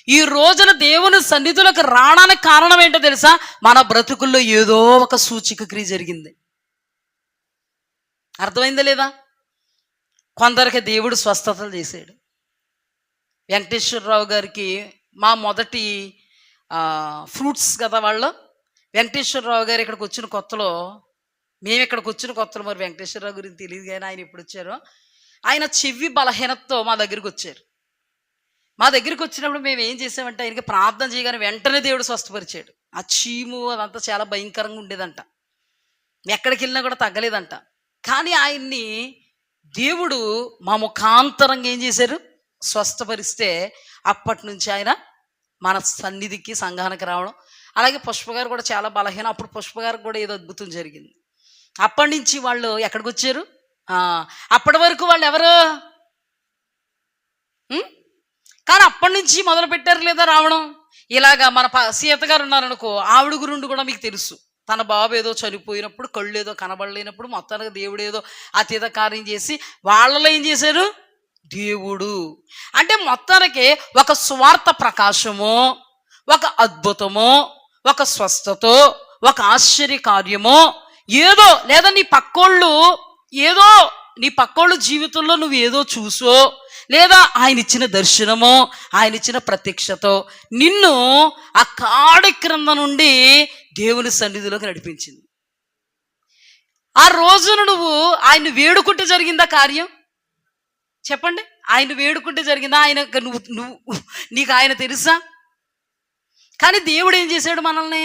ఈ రోజున దేవుని సన్నిధిలోకి రావడానికి కారణం ఏంటో తెలుసా? మన బ్రతుకుల్లో ఏదో ఒక సూచిక క్రియ జరిగింది. అర్థమైందా లేదా? కొందరికి దేవుడు స్వస్థతలు చేశాడు. వెంకటేశ్వరరావు గారికి మా మొదటి ఫ్రూట్స్ కదా వాళ్ళు. వెంకటేశ్వరరావు గారు ఇక్కడికి వచ్చిన కొత్తలో, మేము ఇక్కడికి వచ్చిన కొత్తలో, మరి వెంకటేశ్వరరావు గురించి తెలియదు కానీ ఆయన ఎప్పుడు వచ్చారో, ఆయన చెవి బలహీనతతో మా దగ్గరికి వచ్చారు. మా దగ్గరికి వచ్చినప్పుడు మేము ఏం చేసామంటే, ఆయనకి ప్రార్థన చేయగానే వెంటనే దేవుడు స్వస్థపరిచాడు. ఆ చీము అదంతా చాలా భయంకరంగా ఉండేదంట. ఎక్కడికి వెళ్ళినా కూడా తగ్గలేదంట. కానీ ఆయన్ని దేవుడు మా ముఖాంతరంగా ఏం చేశారు? స్వస్థపరిస్తే అప్పటి నుంచి ఆయన మన సన్నిధికి, సంఘానికి రావడం. అలాగే పుష్పగారు కూడా చాలా బలహీనం. అప్పుడు పుష్పగారికి కూడా ఏదో అద్భుతం జరిగింది. అప్పటి నుంచి వాళ్ళు ఎక్కడికి వచ్చారు? అప్పటి వరకు వాళ్ళు ఎవరు? కానీ అప్పటి నుంచి మొదలు పెట్టారు లేదా రావడం. ఇలాగా మన సీత గారు ఉన్నారనుకో, ఆవిడ గురుండి కూడా మీకు తెలుసు. తన బాబు ఏదో చనిపోయినప్పుడు, కళ్ళు ఏదో కనబడలేనప్పుడు మొత్తానికి దేవుడు ఏదో అతీత కార్యం చేసి వాళ్ళలో ఏం చేశారు? దేవుడు అంటే మొత్తానికి ఒక సువార్త ప్రకాశము, ఒక అద్భుతము, ఒక స్వస్థతో, ఒక ఆశ్చర్య కార్యమో ఏదో, లేదా నీ పక్కోళ్ళు జీవితంలో నువ్వు ఏదో చూసో, లేదా ఆయన ఇచ్చిన దర్శనమో, ఆయన ఇచ్చిన ప్రత్యక్షతో నిన్ను ఆ కాడి క్రింద నుండి దేవుని సన్నిధిలోకి నడిపించింది. ఆ రోజున నువ్వు ఆయన వేడుకుంటే జరిగిందా కార్యం? చెప్పండి. ఆయన వేడుకుంటే జరిగిందా? ఆయన నువ్వు నీకు ఆయన తెలుసా? కానీ దేవుడు ఏం చేశాడు మనల్ని?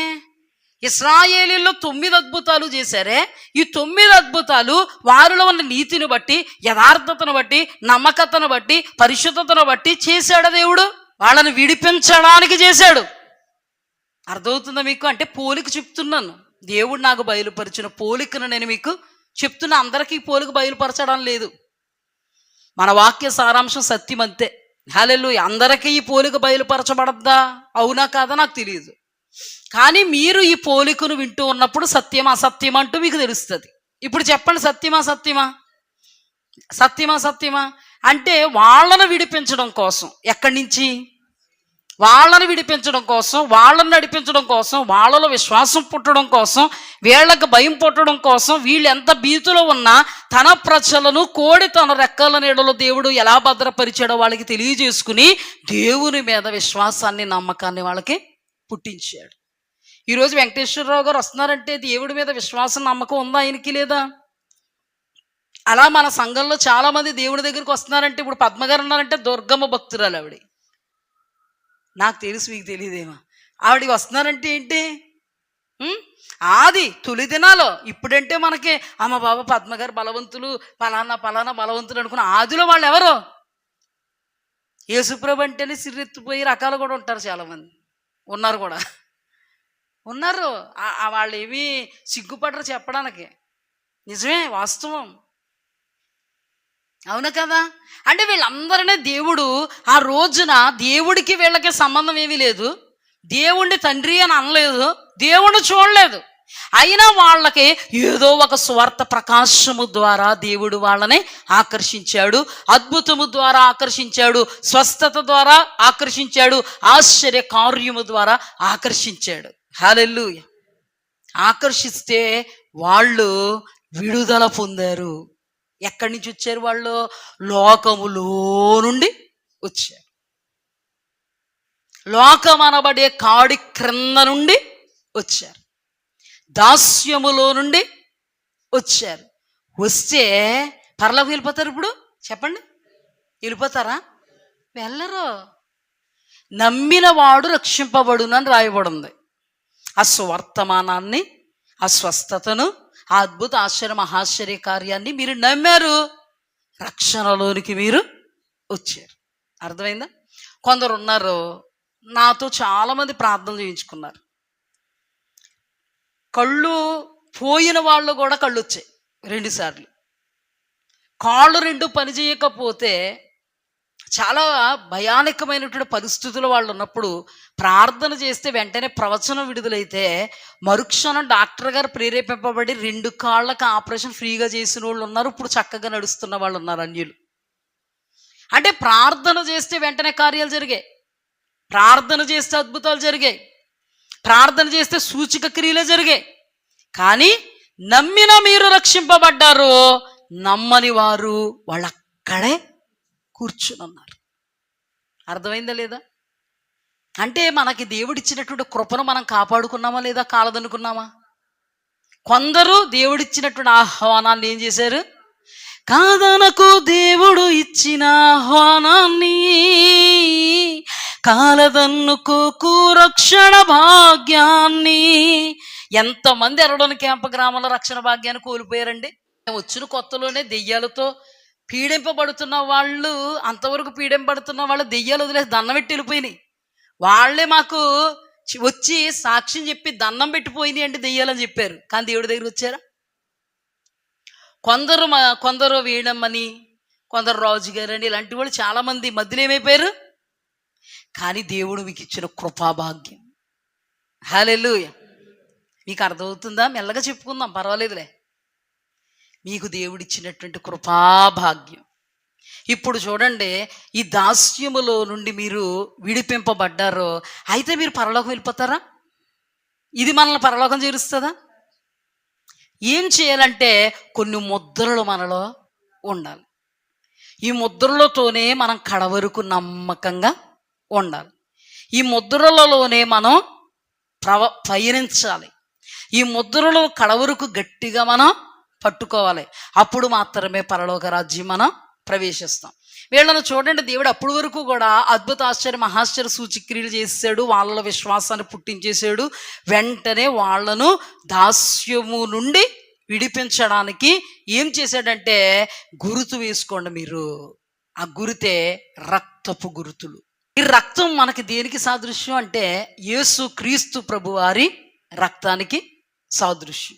ఇశ్రాయేలీల్లో 9 అద్భుతాలు చేశారే. ఈ 9 అద్భుతాలు వారిలో ఉన్న నీతిని బట్టి, యథార్థతను బట్టి, నమ్మకతను బట్టి, పరిశుద్ధతను బట్టి చేశాడు దేవుడు. వాళ్ళని విడిపించడానికి చేశాడు. అర్థమవుతుందా మీకు? అంటే పోలిక చెప్తున్నాను. దేవుడు నాకు బయలుపరిచిన పోలికను నేను మీకు చెప్తున్నా. అందరికీ పోలిక బయలుపరచడం లేదు. మన వాక్య సారాంశం సత్యం అంతే. హల్లెలూయా. అందరికీ ఈ పోలిక బయలుపరచబడద్దా? అవునా కాదా నాకు తెలియదు. కానీ మీరు ఈ పోలికను వింటూ ఉన్నప్పుడు సత్యం అసత్యం అంటూ మీకు తెలుస్తుంది. ఇప్పుడు చెప్పండి, సత్యమా సత్యమా? సత్యమా సత్యమా అంటే వాళ్ళను విడిపించడం కోసం. ఎక్కడి నుంచి? వాళ్ళని విడిపించడం కోసం, వాళ్ళని నడిపించడం కోసం, వాళ్ళలో విశ్వాసం పుట్టడం కోసం, వీళ్ళకి భయం పుట్టడం కోసం, వీళ్ళు ఎంత భీతిలో ఉన్నా తన ప్రజలను కోడి తన రెక్కల నీడలో దేవుడు ఎలా భద్రపరిచాడో వాళ్ళకి తెలియజేసుకుని దేవుని మీద విశ్వాసాన్ని, నమ్మకాన్ని వాళ్ళకి పుట్టించాడు. ఈరోజు వెంకటేశ్వరరావు గారు వస్తున్నారంటే దేవుడి మీద విశ్వాసం, నమ్మకం ఉందా ఆయనకి? లేదా? అలా మన సంఘంలో చాలామంది దేవుడి దగ్గరికి వస్తున్నారంటే, ఇప్పుడు పద్మగారు ఉన్నారంటే దుర్గమ్మ భక్తురాలు ఆవిడ. నాకు తెలుసు, మీకు తెలియదేమో. ఆవిడికి వస్తున్నారంటే ఏంటి? ఆది తొలి దినాలో. ఇప్పుడంటే మనకి అమ్మ బాబా పద్మగారు బలవంతులు, పలానా బలవంతులు అనుకున్న ఆదిలో వాళ్ళు ఎవరు? యేసుప్రభు అంటేనే సిర్రెత్తిపోయి రకాలు కూడా ఉంటారు, చాలామంది ఉన్నారు కూడా ఉన్నారు. వాళ్ళు ఏమీ సిగ్గుపడరు చెప్పడానికి. నిజమే, వాస్తవం. అవును కదా? అంటే వీళ్ళందరినీ దేవుడు ఆ రోజున, దేవుడికి వీళ్ళకి సంబంధం ఏమీ లేదు, దేవుణ్ణి తండ్రి అని అనలేదు, దేవుణ్ణి చూడలేదు. అయినా వాళ్ళకి ఏదో ఒక స్వార్థ ప్రకాశము ద్వారా దేవుడు వాళ్ళని ఆకర్షించాడు, అద్భుతము ద్వారా ఆకర్షించాడు, స్వస్థత ద్వారా ఆకర్షించాడు, ఆశ్చర్య కార్యము ద్వారా ఆకర్షించాడు. హల్లెలూయా. ఆకర్షిస్తే వాళ్ళు విడుదల పొందారు. ఎక్కడి నుంచి వచ్చారు వాళ్ళు? లోకములో నుండి వచ్చారు. లోకం అనబడే కాడి క్రింద నుండి వచ్చారు. దాస్యములో నుండి వచ్చారు. వస్తే పరలోకి వెళ్ళిపోతారు. ఇప్పుడు చెప్పండి, వెళ్ళిపోతారా? వెళ్ళరు. నమ్మిన వాడు రక్షింపబడును అని రాయబడింది. ఆ సువర్తమానాన్ని, ఆ స్వస్థతను, ఆ అద్భుత ఆశ్చర్య మహాశ్చర్య కార్యాన్ని మీరు నమ్మారు, రక్షణలోనికి మీరు వచ్చారు. అర్థమైందా? కొందరు ఉన్నారు, నాతో చాలామంది ప్రార్థన చేయించుకున్నారు. కళ్ళు పోయిన వాళ్ళు కూడా కళ్ళు వచ్చాయి 2 సార్లు. కాళ్ళు 2 పని చేయకపోతే చాలా భయానకమైనటువంటి పరిస్థితులు వాళ్ళు ఉన్నప్పుడు ప్రార్థన చేస్తే వెంటనే ప్రవచనం విడుదలైతే మరుక్షణం డాక్టర్ గారు ప్రేరేపింపబడి 2 కాళ్ళకి ఆపరేషన్ ఫ్రీగా చేసిన వాళ్ళు ఉన్నారు. ఇప్పుడు చక్కగా నడుస్తున్న వాళ్ళు ఉన్నారు, అన్యులు. అంటే ప్రార్థన చేస్తే వెంటనే కార్యాలు జరిగాయి, ప్రార్థన చేస్తే అద్భుతాలు జరిగాయి, ప్రార్థన చేస్తే సూచక క్రియలే జరిగాయి. కానీ నమ్మిన మీరు రక్షింపబడ్డారు, నమ్మని వారు వాళ్ళు అక్కడే కూర్చుని ఉన్నారు. అర్థమైందా లేదా? అంటే మనకి దేవుడిచ్చినటువంటి కృపను మనం కాపాడుకున్నామా లేదా? కాలదనుకున్నామా? కొందరు దేవుడిచ్చినటువంటి ఆహ్వానాన్ని ఏం చేశారు? కాదనకు దేవుడు ఇచ్చిన ఆహ్వానాన్ని, కాలదన్నుకోకు రక్షణ భాగ్యాన్ని. ఎంతమంది ఎరడోని క్యాంప గ్రామంలో రక్షణ భాగ్యాన్ని కోల్పోయారండి. వచ్చిన కొత్తలోనే దెయ్యాలతో పీడింపబడుతున్న వాళ్ళు, అంతవరకు పీడింపబడుతున్న వాళ్ళు దెయ్యాలు వదిలేసి దండం పెట్టి వెళ్ళిపోయినాయి. వాళ్ళే మాకు వచ్చి సాక్ష్యం చెప్పి దండం పెట్టిపోయినాయి అంటే దెయ్యాలని చెప్పారు. కానీ దేవుడి దగ్గర వచ్చారా? కొందరు వీణమ్మని, కొందరు రాజుగారని, ఇలాంటి వాళ్ళు చాలామంది మధ్యలో ఏమైపోయారు. కానీ దేవుడు మీకు ఇచ్చిన కృపాభాగ్యం. హల్లెలూయా. మీకు అర్థమవుతుందా? మెల్లగా చెప్పుకుందాం, పర్వాలేదులే. మీకు దేవుడిచ్చినటువంటి కృపాభాగ్యం. ఇప్పుడు చూడండి, ఈ దాస్యములో నుండి మీరు విడిపింపబడ్డారు. అయితే మీరు పరలోకం వెళ్ళిపోతారా? ఇది మనల్ని పరలోకం చేరుస్తుందా? ఏం చేయాలంటే కొన్ని ముద్రలు మనలో ఉండాలి. ఈ ముద్రలతోనే మనం కడవరకు నమ్మకంగా ఉండాలి. ఈ ముద్రలలోనే మనం పయనించాలి. ఈ ముద్రలో కడవరకు గట్టిగా మనం పట్టుకోవాలి. అప్పుడు మాత్రమే పరలోక రాజ్యం మనం ప్రవేశిస్తాం. వీళ్ళను చూడండి, దేవుడు అప్పటి వరకు కూడా అద్భుత ఆశ్చర్య మహాశ్చర్య సూచక్రియలు చేసాడు, వాళ్ళ విశ్వాసాన్ని పుట్టించేశాడు. వెంటనే వాళ్ళను దాస్యము నుండి విడిపించడానికి ఏం చేశాడంటే, గురుతు వేసుకోండి మీరు. ఆ గురితే రక్తపు గురుతులు. ఈ రక్తం మనకి దేనికి సాదృశ్యం అంటే, యేసు క్రీస్తు ప్రభువారి రక్తానికి సాదృశ్యం.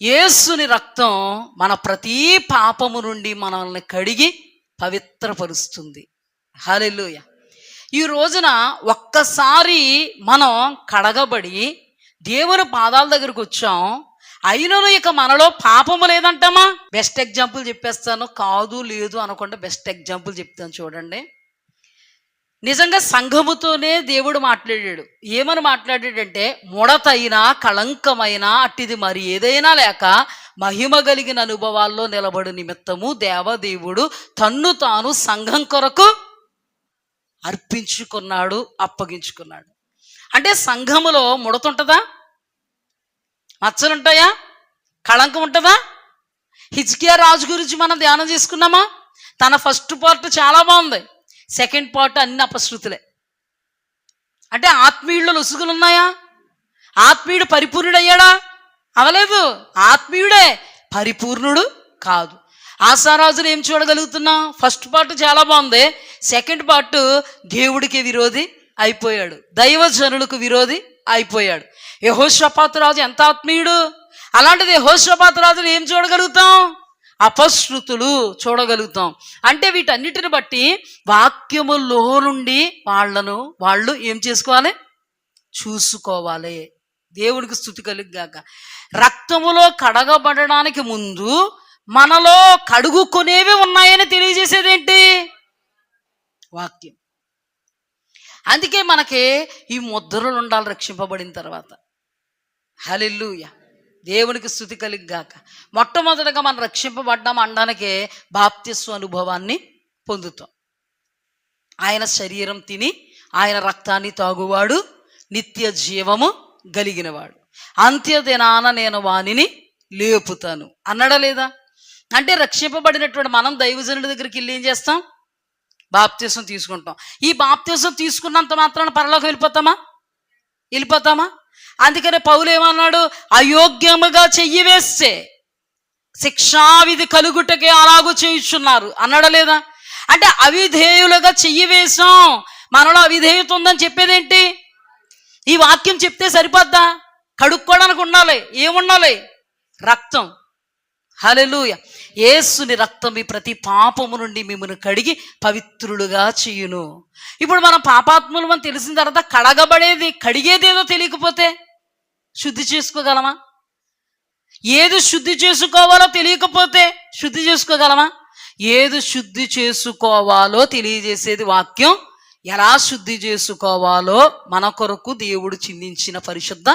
యేసుని రక్తం మన ప్రతి పాపము నుండి మనల్ని కడిగి పవిత్రపరుస్తుంది. హల్లెలూయా. ఈ రోజున ఒక్కసారి మనం కడగబడి దేవుని పాదాల దగ్గరకు వచ్చాం, అయినను ఇక మనలో పాపము లేదంటామా? బెస్ట్ ఎగ్జాంపుల్ చెప్పేస్తాను, కాదు లేదు అనకుండా బెస్ట్ ఎగ్జాంపుల్ చెప్తాను చూడండి. నిజంగా సంఘముతోనే దేవుడు మాట్లాడాడు. ఏమని మాట్లాడాడంటే, ముడతైనా కళంకమైనా అట్టిది మరి ఏదైనా లేక మహిమ కలిగిన అనుభవాల్లో నిలబడు నిమిత్తము దేవదేవుడు తన్ను తాను సంఘం కొరకు అర్పించుకున్నాడు, అప్పగించుకున్నాడు. అంటే సంఘములో ముడతుంటుందా? మచ్చలుంటాయా? కళంకం ఉంటుందా? హిజ్కియా రాజు గురించి మనం ధ్యానం చేసుకున్నామా? తన ఫస్ట్ పార్ట్ చాలా బాగుంది, సెకండ్ పార్ట్ అన్ని అపశృతులే. అంటే ఆత్మీయుల్లో లొసుగులు ఉన్నాయా? ఆత్మీయుడు పరిపూర్ణుడు అయ్యాడా? అవలేదు. ఆత్మీయుడే, పరిపూర్ణుడు కాదు. ఆశారాజులు ఏం చూడగలుగుతున్నాం? ఫస్ట్ పార్ట్ చాలా బాగుంది, సెకండ్ పార్ట్ దేవుడికి విరోధి అయిపోయాడు, దైవజనులకు విరోధి అయిపోయాడు. యెహోషాపాతు రాజు ఎంత ఆత్మీయుడు! అలాంటిది యెహోషాపాతు రాజులు ఏం చూడగలుగుతాం? అపశృతులు చూడగలుగుతాం. అంటే వీటన్నిటిని బట్టి వాక్యములో నుండి వాళ్ళు ఏం చేసుకోవాలి? చూసుకోవాలి. దేవునికి స్తుతి కలుగుగాక. రక్తములో కడగబడడానికి ముందు మనలో కడుగుకునేవి ఉన్నాయని తెలియజేసేదేంటి? వాక్యం. అందుకే మనకి ఈ ముద్రలు ఉండాలి రక్షింపబడిన తర్వాత. హల్లెలూయా. దేవునికి స్తుతి కలుగుగాక. మొట్టమొదటగా మనం రక్షింపబడ్డాం అనడానికే బాప్తిస్మ అనుభవాన్ని పొందుతాం. ఆయన శరీరం తిని ఆయన రక్తాన్ని తాగువాడు నిత్య జీవము కలిగినవాడు, అంత్యదినాన నేను వానిని లేపుతాను అన్నాడా లేదా? అంటే రక్షింపబడినటువంటి మనం దైవజనుల దగ్గరికి వెళ్ళి ఏం చేస్తాం? బాప్తిస్మం తీసుకుంటాం. ఈ బాప్తిస్మం తీసుకున్నంత మాత్రాన పరలోకం వెళ్ళిపోతామా? అందుకనే పౌలు ఏమన్నాడు? అయోగ్యముగా చెయ్యి వేస్తే శిక్షావిధి కలుగుటకే అలాగూ చేయుచున్నారు అన్నాడా లేదా? అంటే అవిధేయులుగా చెయ్యి వేసాం, మనలో అవిధేయత ఉందని చెప్పేదేంటి? ఈ వాక్యం చెప్తే సరిపోద్దా? కడుక్కోవడానికి ఉండాలి. ఏముండాలి? రక్తం. హల్లెలూయా. యేసుని రక్తం మీ ప్రతి పాపము నుండి మిమ్మల్ని కడిగి పవిత్రులుగా చేయును. ఇప్పుడు మనం పాపాత్ములు అని తెలిసిన తర్వాత కడిగేదేదో తెలియకపోతే శుద్ధి చేసుకోగలమా? ఏది శుద్ధి చేసుకోవాలో తెలియకపోతే శుద్ధి చేసుకోగలమా? ఏది శుద్ధి చేసుకోవాలో తెలియజేసేది వాక్యం. ఎలా శుద్ధి చేసుకోవాలో మన కొరకు దేవుడు చిందించిన పరిశుద్ధ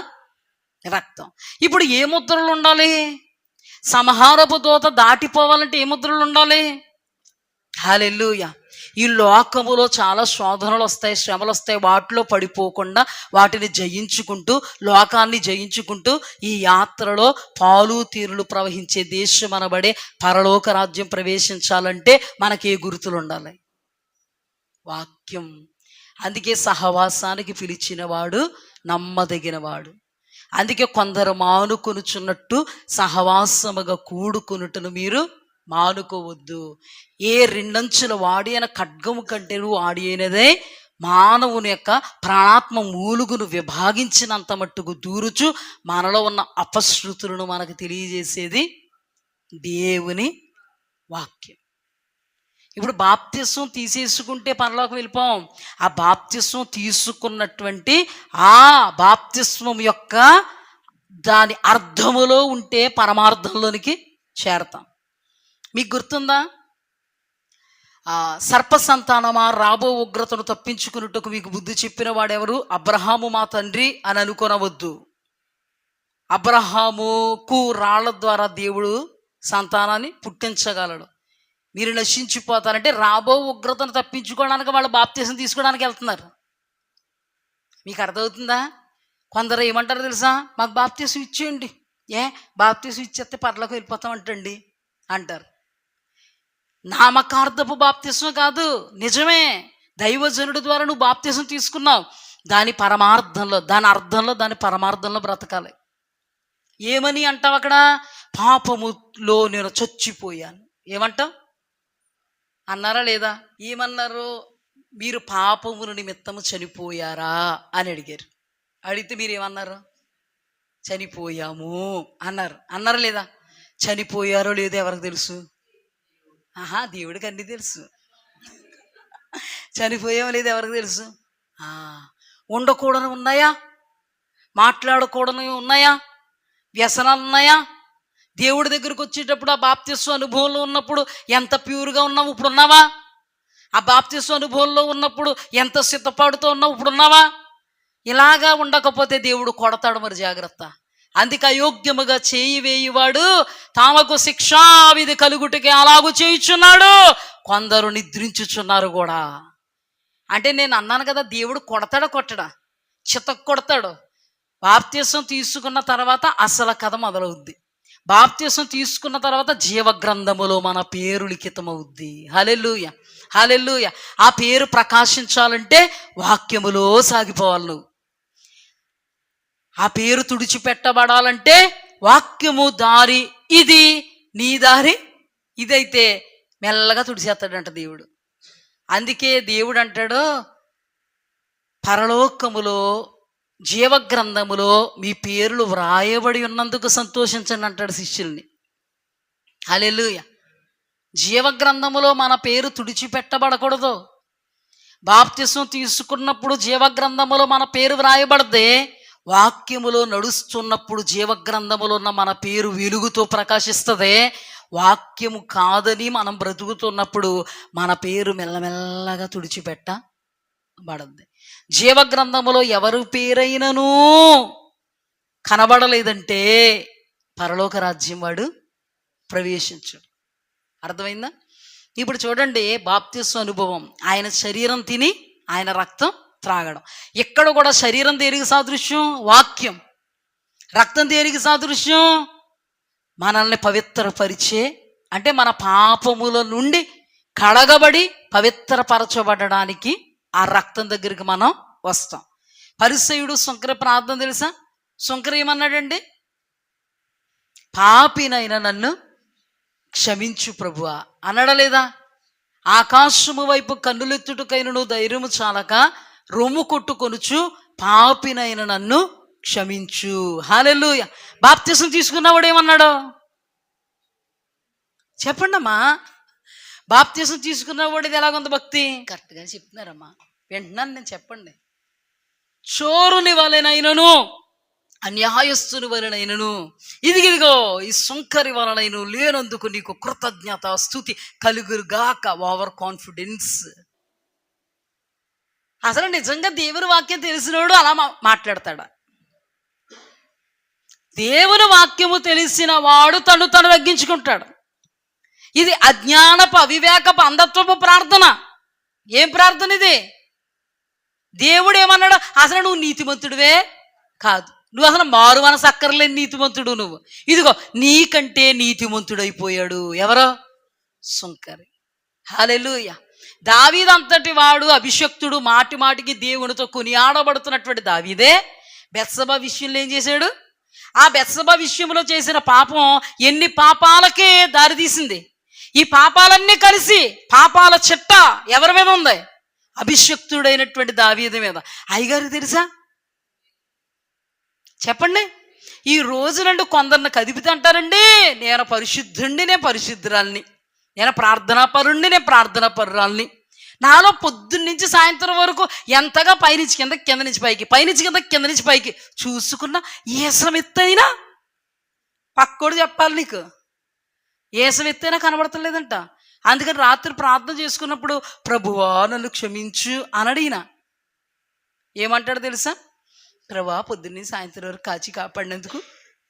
రక్తం. ఇప్పుడు ఏ ముద్రలు ఉండాలి? సంహారపు దూత దాటిపోవాలంటే ఏ ముద్రలు ఉండాలి? హల్లెలూయా. ఈ లోకములో చాలా శోధనలు వస్తాయి, శ్రమలు వస్తాయి. వాటిలో పడిపోకుండా వాటిని జయించుకుంటూ, లోకాన్ని జయించుకుంటూ ఈ యాత్రలో పాలు తీరులు ప్రవహించే దేశం అనబడే పరలోక రాజ్యం ప్రవేశించాలంటే మనకి ఏ గుర్తులు ఉండాలి? వాక్యం. అందుకే సహవాసానికి పిలిచినవాడు నమ్మదగినవాడు. అందుకే కొందరు మానుకొనుచున్నట్టు సహవాసముగా కూడుకొనుటను మీరు మానుకోవద్దు. ఏ రెండంచుల వాడి అయిన ఖడ్గము కంటేను వాడి అయినదే మానవుని యొక్క ప్రాణాత్మ మూలుగును విభాగించినంత మట్టుకు దూరుచు మనలో ఉన్న అపశృతులను మనకు తెలియజేసేది దేవుని వాక్యం. ఇప్పుడు బాప్తిస్మం తీసేసుకుంటే పరలోకం వెళ్ళిపోం. ఆ బాప్తిస్మం తీసుకున్నటువంటి ఆ బాప్తిస్మం యొక్క దాని అర్థములో ఉంటే పరమార్థంలోనికి చేరతాం. మీకు గుర్తుందా? సర్ప సంతానమా, రాబో ఉగ్రతను తప్పించుకున్నట్టుకు మీకు బుద్ధి చెప్పిన వాడెవరు? అబ్రహాము మా తండ్రి అని అనుకొనవద్దు. అబ్రహాముకు రాళ్ల ద్వారా దేవుడు సంతానాన్ని పుట్టించగలడు. మీరు నశించిపోతారంటే రాబో ఉగ్రతను తప్పించుకోవడానికి వాళ్ళు బాప్తిసం తీసుకోవడానికి వెళ్తున్నారు. మీకు అర్థమవుతుందా? కొందరు ఏమంటారు తెలుసా? మాకు బాప్తిసం ఇచ్చేయండి, బాప్తీసం ఇచ్చేస్తే పర్లోకి వెళ్ళిపోతాం అంటండి అంటారు. నామకార్థపు బాప్తీసం కాదు, నిజమే. దైవజనుడి ద్వారా నువ్వు బాప్తీసం తీసుకున్నావు, దాని పరమార్థంలో, దాని అర్థంలో, దాని పరమార్థంలో బ్రతకాలి. ఏమని అంటావు అక్కడ? పాపములో నేను చచ్చిపోయాను. ఏమంటావు? అన్నారా లేదా? ఏమన్నారు? మీరు పాపముల నిమిత్తము చనిపోయారా అని అడిగారు. అడిగితే మీరు ఏమన్నారు? చనిపోయాము అన్నారు. అన్నారా లేదా? చనిపోయారో లేదో ఎవరికి తెలుసు? దేవుడికి అన్నీ తెలుసు. చనిపోయామో లేదో ఎవరికి తెలుసు? ఉండకూడని ఉన్నాయా? మాట్లాడకూడనివి ఉన్నాయా? వ్యసనాలు ఉన్నాయా? దేవుడి దగ్గరకు వచ్చేటప్పుడు ఆ బాప్తిస్మ అనుభవంలో ఉన్నప్పుడు ఎంత ప్యూర్గా ఉన్నావు, ఇప్పుడు ఉన్నావా? ఆ బాప్తిస్మ అనుభవంలో ఉన్నప్పుడు ఎంత సిద్ధపాటుతో ఉన్నావు, ఇప్పుడు ఉన్నావా? ఇలాగా ఉండకపోతే దేవుడు కొడతాడు, మరి జాగ్రత్త. అందుకే అయోగ్యముగా చేయి వేయువాడు తామకు శిక్షావిధి కలుగుటకి అలాగూ చేయుచున్నాడు, కొందరు నిద్రించుచున్నారు కూడా. అంటే నేను అన్నాను కదా, దేవుడు కొడతాడా కొట్టడా? చితక్ కొడతాడు. బాప్తిస్మం తీసుకున్న తర్వాత అసలు కథ మొదలవుద్ది. బాప్తిస్మం తీసుకున్న తర్వాత జీవగ్రంథములో మన పేరు లిఖితమవుద్ది. హల్లెలూయా, హల్లెలూయా. ఆ పేరు ప్రకాశించాలంటే వాక్యములో సాగిపోవాలి నువ్వు. ఆ పేరు తుడిచిపెట్టబడాలంటే వాక్యము దారి ఇది, నీ దారి ఇదైతే మెల్లగా తుడిచేస్తాడంట దేవుడు. అందుకే దేవుడు అంటాడు, పరలోకములో జీవగ్రంథములో మీ పేర్లు వ్రాయబడి ఉన్నందుకు సంతోషించండి అంటాడు శిష్యుల్ని. హల్లెలూయా. జీవగ్రంథములో మన పేరు తుడిచిపెట్టబడకూడదు. బాప్తిస్మం తీసుకున్నప్పుడు జీవగ్రంథములో మన పేరు వ్రాయబడదే, వాక్యములో నడుస్తున్నప్పుడు జీవగ్రంథములో ఉన్న మన పేరు వెలుగుతో ప్రకాశిస్తుంది. వాక్యము కాదని మనం బ్రతుకుతున్నప్పుడు మన పేరు మెల్లమెల్లగా తుడిచిపెట్టబడద్ది. జీవగ్రంథములో ఎవరి పేరైనను కనబడలేదంటే పరలోక రాజ్యం వాడు ప్రవేశించాడు. అర్థమైందా? ఇప్పుడు చూడండి, బాప్తిస్మ అనుభవం, ఆయన శరీరం తిని ఆయన రక్తం త్రాగడం. ఇక్కడ కూడా శరీరం దేనికి సాదృశ్యం? వాక్యం. రక్తం దేనికి సాదృశ్యం? మనల్ని పవిత్రపరిచే, అంటే మన పాపముల నుండి కడగబడి పవిత్రపరచబడడానికి ఆ రక్తం దగ్గరికి మనం వస్తాం. పరిసయ్యుడు సుంకర ప్రార్థన తెలుసా? సుంకర ఏమన్నాడండి? పాపినైనా నన్ను క్షమించు ప్రభువా అనడలేదా? ఆకాశము వైపు కన్నులెత్తుటకైనను ధైర్యము చాలక రొమ్ము కొట్టుకొనుచు పాపినైన నన్ను క్షమించు. హల్లెలూయా. బాప్తిస్మం తీసుకున్నవాడు ఏమన్నాడు చెప్పండి అమ్మా? బాప్తిస్మం తీసుకున్నవాడు ఇది ఎలాగుంది భక్తి? కరెక్ట్గా చెప్తున్నారమ్మా, వింటున్నాను నేను, చెప్పండి. చోరుని వలెనైనను అన్యాయస్తుని వలనైనను ఇదిగో ఈ సుంకరి వలనైను లేనందుకు నీకు కృతజ్ఞత స్తుతి కలుగురుగాక. Over confidence. అసలు నిజంగా దేవుని వాక్యం తెలిసినోడు అలా మాట్లాడతాడా? దేవుని వాక్యము తెలిసిన వాడు తను తగ్గించుకుంటాడు. ఇది అజ్ఞానపు అవివేకపు అంధత్వపు ప్రార్థన. ఏం ప్రార్థన ఇది? దేవుడు ఏమన్నాడు? అసలు నువ్వు నీతిమంతుడివే కాదు, నువ్వు అసలు మారు మనసు అక్కర్లేని నీతిమంతుడు నువ్వు. ఇదిగో నీకంటే నీతిమంతుడైపోయాడు ఎవరో? సుంకరి. హల్లెలూయా. దావీదంతటి వాడు అభిషక్తుడు, మాటి మాటికి దేవునితో కొనియాడబడుతున్నటువంటి దావీదే బెత్షెబా విషయంలో ఏం చేశాడు? ఆ బెత్షెబా విషయంలో చేసిన పాపం ఎన్ని పాపాలకే దారితీసింది. ఈ పాపాలన్నీ కలిసి పాపాల చిట్ట ఎవరి మీద ఉంది? అభిషక్తుడైనటువంటి దావీదు మీద. అయ్యగారికి తెలుసా? చెప్పండి. ఈ రోజునండి కొందరిని కదిపితే అంటారండి, నేను పరిశుద్ధుండి, నేను పరిశుద్ధురాల్ని, నేను ప్రార్థనా పరుణ్ణి, నేను ప్రార్థనా పరురాల్ని. నాలో పొద్దున్న నుంచి సాయంత్రం వరకు ఎంతగా పైనుంచి కింద, కింద నుంచి పైకి, పైనుంచి కింద, కింద నుంచి పైకి చూసుకున్నా ఏసం ఎత్తైనా పక్కోడు చెప్పాలి నీకు, ఏసం ఎత్తైనా కనబడతలేదంట. అందుకని రాత్రి ప్రార్థన చేసుకున్నప్పుడు ప్రభువా నన్ను క్షమించు అని అడిగిన. ఏమంటాడు తెలుసా? ప్రభువా పొద్దున్నే సాయంత్రం వరకు కాచి కాపాడినందుకు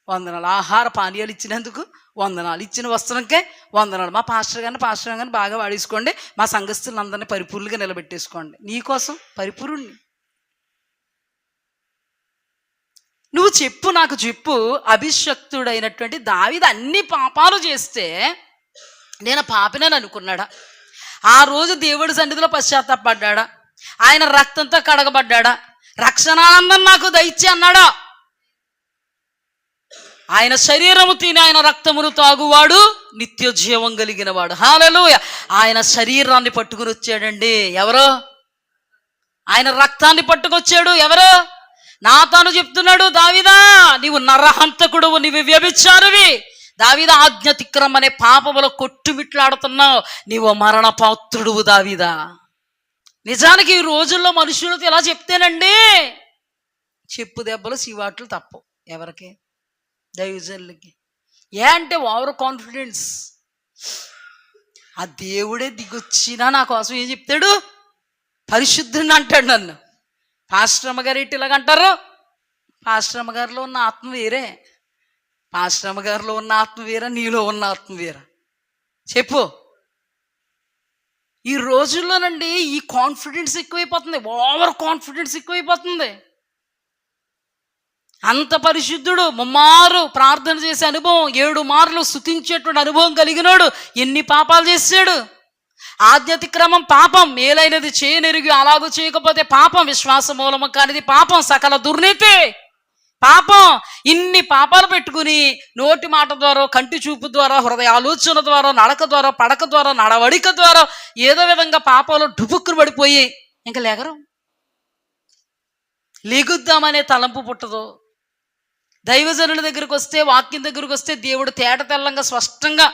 వందనాలు, ఆహార పానీయాలు ఇచ్చినందుకు వందనాలు, ఇచ్చిన వస్త్రంకే వందనాలు, మా పాస్టర్ గారిని బాగా వాడేసుకోండి, మా సంఘస్థులందరినీ పరిపూర్ణంగా నిలబెట్టేసుకోండి, నీకోసం పరిపూర్ణుణ్ణి. నువ్వు చెప్పు, నాకు చెప్పు. అభిషక్తుడైనటువంటి దావీదు అన్ని పాపాలు చేస్తే నేను పాపినని అనుకున్నాడా? ఆ రోజు దేవుడి సన్నిధిలో పశ్చాత్తాపడ్డా? ఆయన రక్తంతో కడగబడ్డా? రక్షణానందం నాకు దయచి అన్నాడా? ఆయన శరీరము తిని ఆయన రక్తమును తాగువాడు నిత్య జీవం కలిగిన వాడు. హల్లెలూయా. ఆయన శరీరాన్ని పట్టుకుని వచ్చాడండి. ఎవరో? ఆయన రక్తాన్ని పట్టుకొచ్చాడు. ఎవరో? నాతాను చెప్తున్నాడు, దావీదా నీవు నరహంతకుడువు, నీవు వ్యభిచారివి, దావీదా ఆజ్ఞాతిక్రమం అనే పాపములో కొట్టుమిట్లాడుతున్నావు, నీవు మరణ పాత్రుడువు దావీదా. నిజానికి ఈ రోజుల్లో మనుషులతో ఇలా చెప్తేనండి చెప్పు దెబ్బలు సివాట్లు తప్పవు. ఎవరికి? దైవజనులకి. ఏ అంటే ఓవర్ కాన్ఫిడెన్స్. ఆ దేవుడే దిగొచ్చినా నా కోసం ఏం చెప్తాడు? పరిశుద్ధుని అంటాడు నన్ను. పాస్టర్ అమ్మగారు ఏంటి ఇలాగంటారు? పాస్టర్ అమ్మగారిలో ఉన్న ఆత్మ వేరే, పాస్టర్ అమ్మగారిలో ఉన్న ఆత్మ వేరే, నీలో ఉన్న ఆత్మ వేరే. చెప్పు. ఈ రోజుల్లోనండి ఈ కాన్ఫిడెన్స్ ఎక్కువైపోతుంది, ఓవర్ కాన్ఫిడెన్స్ ఎక్కువైపోతుంది. అంత పరిశుద్ధుడు, ముమ్మారు ప్రార్థన చేసే అనుభవం, 7 మార్లు స్తుతించేటువంటి అనుభవం కలిగినోడు ఎన్ని పాపాలు చేశాడు? ఆజ్ఞాతిక్రమం పాపం, మేలైనది చేయనెరిగి అలాగూ చేయకపోతే పాపం, విశ్వాస మూలము కానిది పాపం, సకల దుర్నీతి పాపం. ఇన్ని పాపాలు పెట్టుకుని నోటి మాట ద్వారా, కంటి చూపు ద్వారా, హృదయ ఆలోచన ద్వారా, నడక ద్వారా, పడక ద్వారా, నడవడిక ద్వారా ఏదో విధంగా పాపాలు డుబుక్కును పడిపోయి ఇంకా లెగుద్దామనే తలంపు పుట్టదు. దైవజనుల దగ్గరికి వస్తే, వాక్యం దగ్గరికి వస్తే దేవుడు తేట తెల్లంగా స్పష్టంగా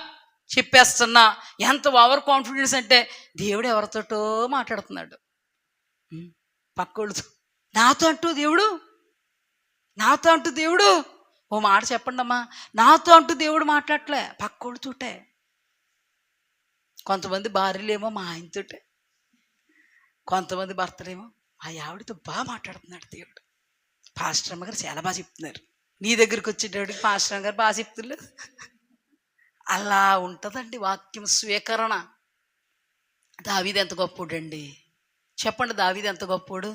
చెప్పేస్తున్నా. ఎంత ఓవర్ కాన్ఫిడెన్స్ అంటే దేవుడు ఎవరితోటో మాట్లాడుతున్నాడు, పక్కోళ్ళతో. నాతో అంటూ దేవుడు ఓ మాట చెప్పండి అమ్మా, నాతో అంటూ దేవుడు మాట్లాడలే, పక్కోళ్ళతోటే. కొంతమంది భార్యలేమో మా ఆయనతోటే, కొంతమంది భర్తలేమో మా ఆవిడతో బాగా మాట్లాడుతున్నాడు దేవుడు. పాస్టర్ అమ్మ గారు చాలా బాగా చెప్తున్నారు, నీ దగ్గరికి వచ్చేటప్పటికి పాస్టర్ అమ్మ గారు బాగా చెప్తున్నారు. అలా ఉంటుందండి వాక్యం స్వీకరణ. దావీదు ఎంత గొప్పోడండి చెప్పండి. దావీదు ఎంత గొప్పోడు.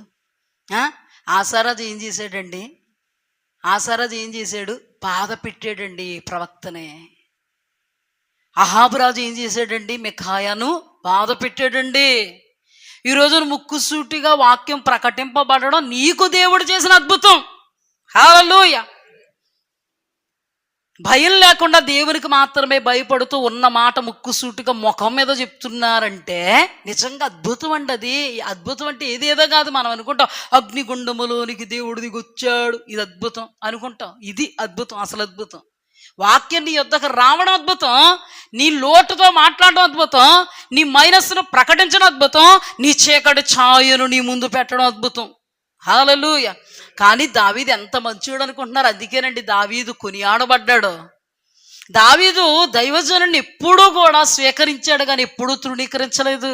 ఆసారాజు ఏం చేశాడండి? ఆసారాజు ఏం చేశాడు? బాధ పెట్టాడండి ప్రవక్తనే. అహాబురాజు ఏం చేశాడండి? మిఖాయాను బాధ పెట్టాడండి. ఈరోజు ముక్కుసూటిగా వాక్యం ప్రకటింపబడడం నీకు దేవుడు చేసిన అద్భుతం. హల్లెలూయా. భయం లేకుండా దేవునికి మాత్రమే భయపడుతూ ఉన్న మాట ముక్కుసూటిగా ముఖం మీద చెప్తున్నారంటే నిజంగా అద్భుతం అండి. అది అద్భుతం అంటే ఏదేదో కాదు. మనం అనుకుంటాం అగ్నిగుండములోనికి దేవుడు దిగొచ్చాడు, ఇది అద్భుతం అనుకుంటాం. ఇది అద్భుతం, అసలు అద్భుతం. వాక్యం నీ యొద్దకు రావడం అద్భుతం, నీ లోటుతో మాట్లాడడం అద్భుతం, నీ మైనస్ను ప్రకటించడం అద్భుతం, నీ చీకటి ఛాయను నీ ముందు పెట్టడం అద్భుతం. హల్లెలూయా. కానీ దావీదు ఎంత మంచివాడు అనుకుంటున్నారు. అందుకేనండి దావీదు కొనియాడబడ్డాడు. దావీదు దైవజనుని ఎప్పుడూ కూడా స్వీకరించాడు కానీ ఎప్పుడూ తృణీకరించలేదు.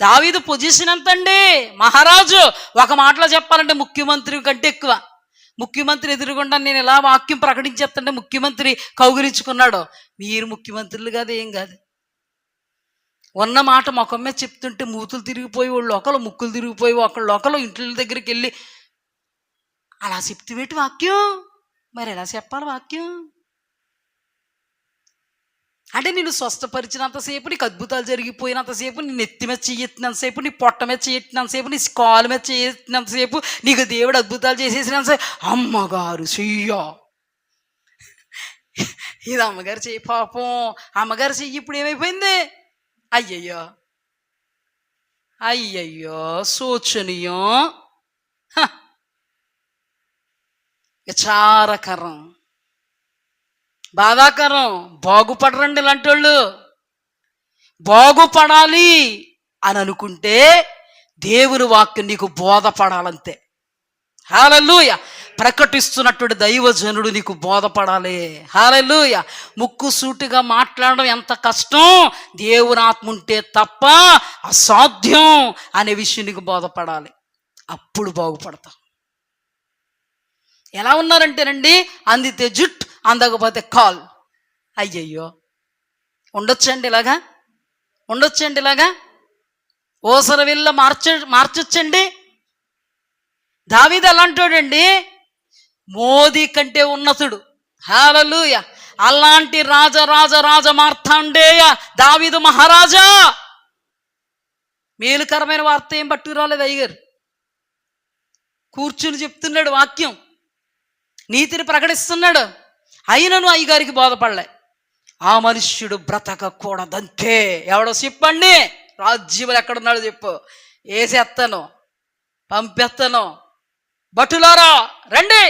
దావీదు పొజిషన్ ఎంతండి? మహారాజు. ఒక మాటలో చెప్పాలంటే ముఖ్యమంత్రి కంటే ఎక్కువ. ముఖ్యమంత్రి ఎదురుగుండా నేను ఇలా వాక్యం ప్రకటించేస్తుంటే ముఖ్యమంత్రి కౌగిలించుకున్నాడు. మీరు ముఖ్యమంత్రులు కాదు, ఏం కాదు. ఉన్న మాట ముఖం మీద చెప్తుంటే మూతులు తిరిగిపోయి వాళ్ళు ఒకళ్ళు, ముక్కులు తిరిగిపోయి ఒకళ్ళు ఇంట్ల దగ్గరికి వెళ్ళి అలా చెప్తేవేటి వాక్యం? మరి ఎలా చెప్పాలి వాక్యం? అంటే నేను స్వస్థపరిచినంతసేపు, నీకు అద్భుతాలు జరిగిపోయినంతసేపు, నీ నెత్తి మీద చెయ్యెత్తినంతసేపు, నీ పొట్ట మీద చెయ్యెత్తినంతసేపు, నీ కాలు మీద చెయ్యెత్తినంతసేపు, నీకు దేవుడు అద్భుతాలు చేసేసినంతసేపు అమ్మగారు చెయ్య, ఇది అమ్మగారు చెయ్యి. పాపం అమ్మగారు చెయ్యి ఇప్పుడు ఏమైపోయింది? అయ్యయ్యో శోచనీయం, విచారకరం, బాధాకరం. బాగుపడరండి ఇలాంటి వాళ్ళు. బాగుపడాలి అని అనుకుంటే దేవుని వాక్యం నీకు బోధపడాలంతే. హల్లెలూయా. ప్రకటిస్తున్నటువంటి దైవజనుడు నీకు బోధపడాలి. హల్లెలూయా. ముక్కుసూటిగా మాట్లాడడం ఎంత కష్టం, దేవుని ఆత్మ ఉంటే తప్ప అసాధ్యం అనే విషయం నీకు బోధపడాలి. అప్పుడు బాగుపడతావు. ఎలా ఉన్నారంటేనండి, అందితే జుట్, అందకపోతే కాల్. అయ్యయ్యో, ఉండొచ్చండి ఇలాగా? ఓసర వెళ్ళ మార్చొచ్చండి. దావీదు ఎలాంటోడండి? మోదీ కంటే ఉన్నతుడు. హల్లెలూయా. అలాంటి రాజ మార్తాండేయ దావీదు మహారాజా మేలుకరమైన వార్త ఏం పట్టుకురాలేదు అయ్యగారు. కూర్చుని చెప్తున్నాడు వాక్యం, నీతిని ప్రకటిస్తున్నాడు. అయినను అయ్యగారికి బోధపడలే. ఆ మనుష్యుడు బ్రతకకూడదంతే. ఎవడో చెప్పండి, రాజ్యములు ఎక్కడున్నాడో చెప్పు, వేసేస్తాను, పంపేస్తాను, భటులారా రండి.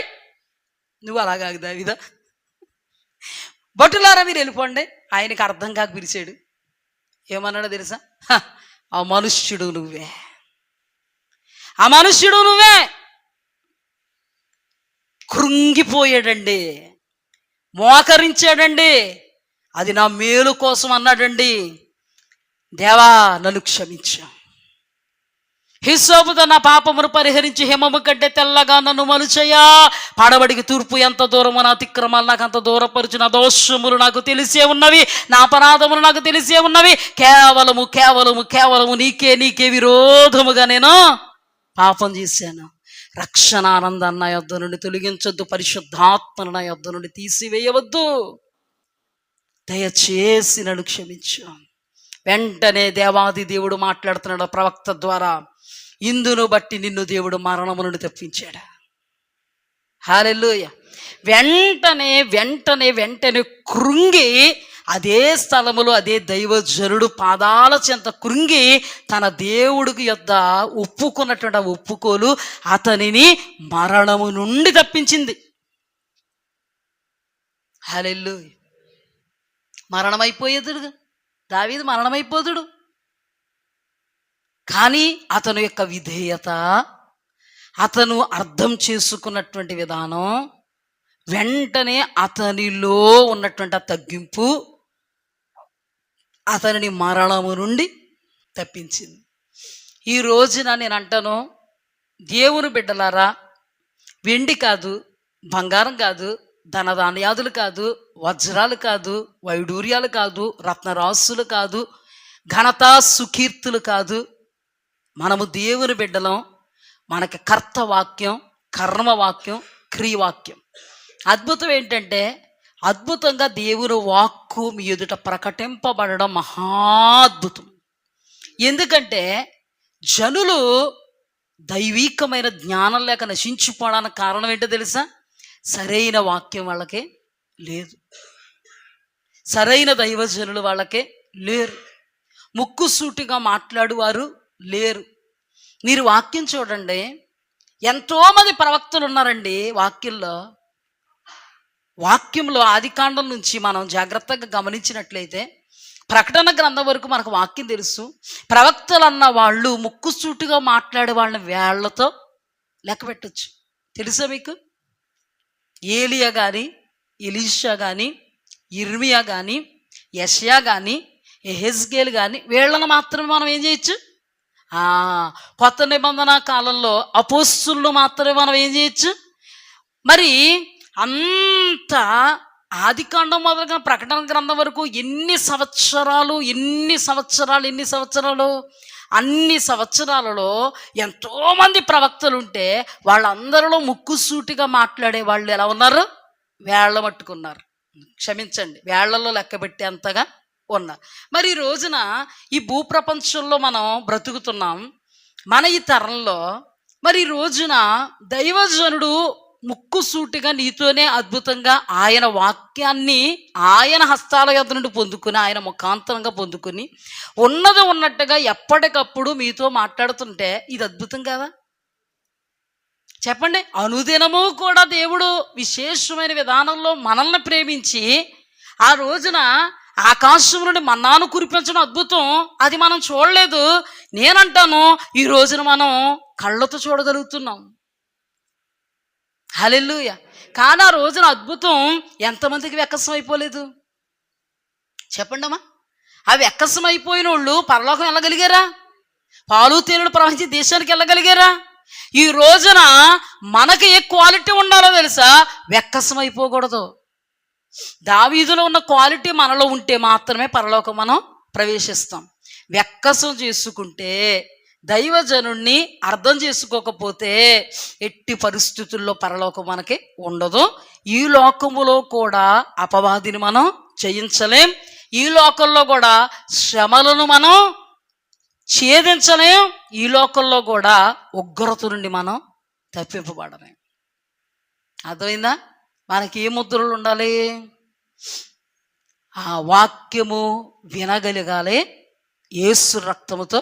నువ్వు అలాగా దావీదా, భటులారా మీరు వెళ్ళిపోండి. ఆయనకి అర్థం కాక పిలిచాడు. ఏమన్నాడో తెలుసా? ఆ మనుష్యుడు నువ్వే, ఆ మనుష్యుడు నువ్వే. కృంగిపోయాడండి, మోకరించాడండి. అది నా మేలు కోసం అన్నాడండి. దేవా నన్ను క్షమించు, హిస్సోపుతో నా పాపమును పరిహరించి హిమము కంటే తెల్లగా నన్ను మలుచయ్యా. పడబడికి తూర్పు ఎంత దూరము, నా అతిక్రమాలు నాకు అంత దూరపరుచు. నా దోషములు నాకు తెలిసే ఉన్నవి, నా అపరాధములు నాకు తెలిసే ఉన్నవి. కేవలము కేవలము కేవలము నీకే విరోధముగా నేను పాపం చేశాను. రక్షణ ఆనందాన్ని నా యొద్ద నుండి తొలగించొద్దు, పరిశుద్ధాత్మను నా యొద్ద నుండి తీసివేయవద్దు. దయచేసి నన్ను క్షమించు. వెంటనే దేవాది దేవుడు మాట్లాడుతున్నాడు ప్రవక్త ద్వారా. ఇందును బట్టి నిన్ను దేవుడు మరణము నుండి తప్పించాడు. హల్లెలూయా. వెంటనే కృంగి అదే స్థలములో అదే దైవజనుడు పాదాల చెంత కృంగి తన దేవుడికి యొద్ద ఒప్పుకున్నటువంటి ఆ ఒప్పుకోలు అతనిని మరణము నుండి తప్పించింది. హల్లెలూయా. మరణమైపోయేదుడు దావీదు, మరణమైపోదుడు. కానీ అతను యొక్క విధేయత, అతను అర్థం చేసుకున్నటువంటి విధానం, వెంటనే అతనిలో ఉన్నటువంటి ఆ తగ్గింపు అతనిని మరణము నుండి తప్పించింది. ఈ రోజున నేను అంటాను, దేవుని బిడ్డలారా, వెండి కాదు, బంగారం కాదు, ధనధాన్యాదులు కాదు, వజ్రాలు కాదు, వైడూర్యాలు కాదు, రత్నరాసులు కాదు, ఘనత సుకీర్తులు కాదు. మనము దేవుని బిడ్డలం. మనకి కర్తవాక్యం, కర్మవాక్యం, క్రియవాక్యం. అద్భుతం ఏంటంటే, అద్భుతంగా దేవుని వాక్కు మీ ఎదుట ప్రకటింపబడడం మహాద్భుతం. ఎందుకంటే జనులు దైవీకమైన జ్ఞానం లేక నశించిపోవడానికి కారణం ఏంటో తెలుసా? సరైన వాక్యం వాళ్ళకే లేదు, సరైన దైవజనులు వాళ్ళకే లేరు, ముక్కుసూటిగా మాట్లాడువారు లేరు. మీరు వాక్యం చూడండి, ఎంతోమంది ప్రవక్తలు ఉన్నారండి వాక్యంలో ఆదికాండం నుంచి మనం జాగ్రత్తగా గమనించినట్లయితే ప్రకటన గ్రంథం వరకు మనకు వాక్యం తెలుసు. ప్రవక్తలు అన్న వాళ్ళు ముక్కుసూటిగా మాట్లాడే వాళ్ళని వేళ్లతో లెక్క పెట్టచ్చు. తెలుసా మీకు? ఏలియా కానీ, ఎలీషా కానీ, ఇర్మియా కానీ, యెషయా కానీ, యెహెజ్కేలు కానీ, వీళ్ళని మాత్రమే మనం ఏం చేయొచ్చు? కొత్త నిబంధన కాలంలో అపోస్తులను మాత్రమే మనం ఏం చేయొచ్చు? మరి అంత ఆదికాండం మొదలుగా ప్రకటన గ్రంథం వరకు ఎన్ని సంవత్సరాలు అన్ని సంవత్సరాలలో ఎంతోమంది ప్రవక్తలు ఉంటే వాళ్ళందరిలో ముక్కుసూటిగా మాట్లాడే వాళ్ళు ఎలా ఉన్నారు? వేళ్ల మట్టుకున్నారు. క్షమించండి, వేళ్లలో లెక్క పెట్టేంతగా ఉన్నారు. మరి ఈ రోజున ఈ భూప్రపంచంలో మనం బ్రతుకుతున్నాం. మన ఈ తరంలో మరి ఈ రోజున దైవజనుడు ముక్కుసూటిగా నీతోనే అద్భుతంగా ఆయన వాక్యాన్ని ఆయన హస్తాల యొద్ద నుండి పొందుకుని, ఆయన ముఖాంతరంగా పొందుకుని ఉన్నది ఉన్నట్టుగా ఎప్పటికప్పుడు మీతో మాట్లాడుతుంటే ఇది అద్భుతం కదా? చెప్పండి. అనుదినము కూడా దేవుడు విశేషమైన విధానంలో మనల్ని ప్రేమించి ఆ రోజున ఆకాశం నుండి మన్నాను కురిపించడం అద్భుతం. అది మనం చూడలేదు. నేనంటాను, ఈ రోజున మనం కళ్ళతో చూడగలుగుతున్నాం. హల్లెలూయా. కానీ ఆ రోజున అద్భుతం ఎంతమందికి వెక్కసం అయిపోలేదు? చెప్పండి అమ్మా. అవి వెక్కసం అయిపోయిన వాళ్ళు పరలోకం వెళ్ళగలిగారా? పాలు తేనెలు ప్రవహించి దేశానికి వెళ్ళగలిగారా? ఈ రోజున మనకి ఏ క్వాలిటీ ఉండాలో తెలుసా? వెక్కసం అయిపోకూడదు. దావీదులో ఉన్న క్వాలిటీ మనలో ఉంటే మాత్రమే పరలోకం మనం ప్రవేశిస్తాం. వెక్కసం చేసుకుంటే దైవజనుణ్ణి అర్థం చేసుకోకపోతే ఎట్టి పరిస్థితుల్లో పరలోకం మనకి ఉండదు. ఈ లోకములో కూడా అపవాదిని మనం జయించలేం. ఈ లోకంలో కూడా శ్రమలను మనం ఛేదించలేం. ఈ లోకంలో కూడా ఉగ్రత నుండి మనం తప్పింపబడలేం. అర్థమైందా? మనకి ఏ ముద్రలు ఉండాలి? ఆ వాక్యము వినగలగాలి, యేసు రక్తముతో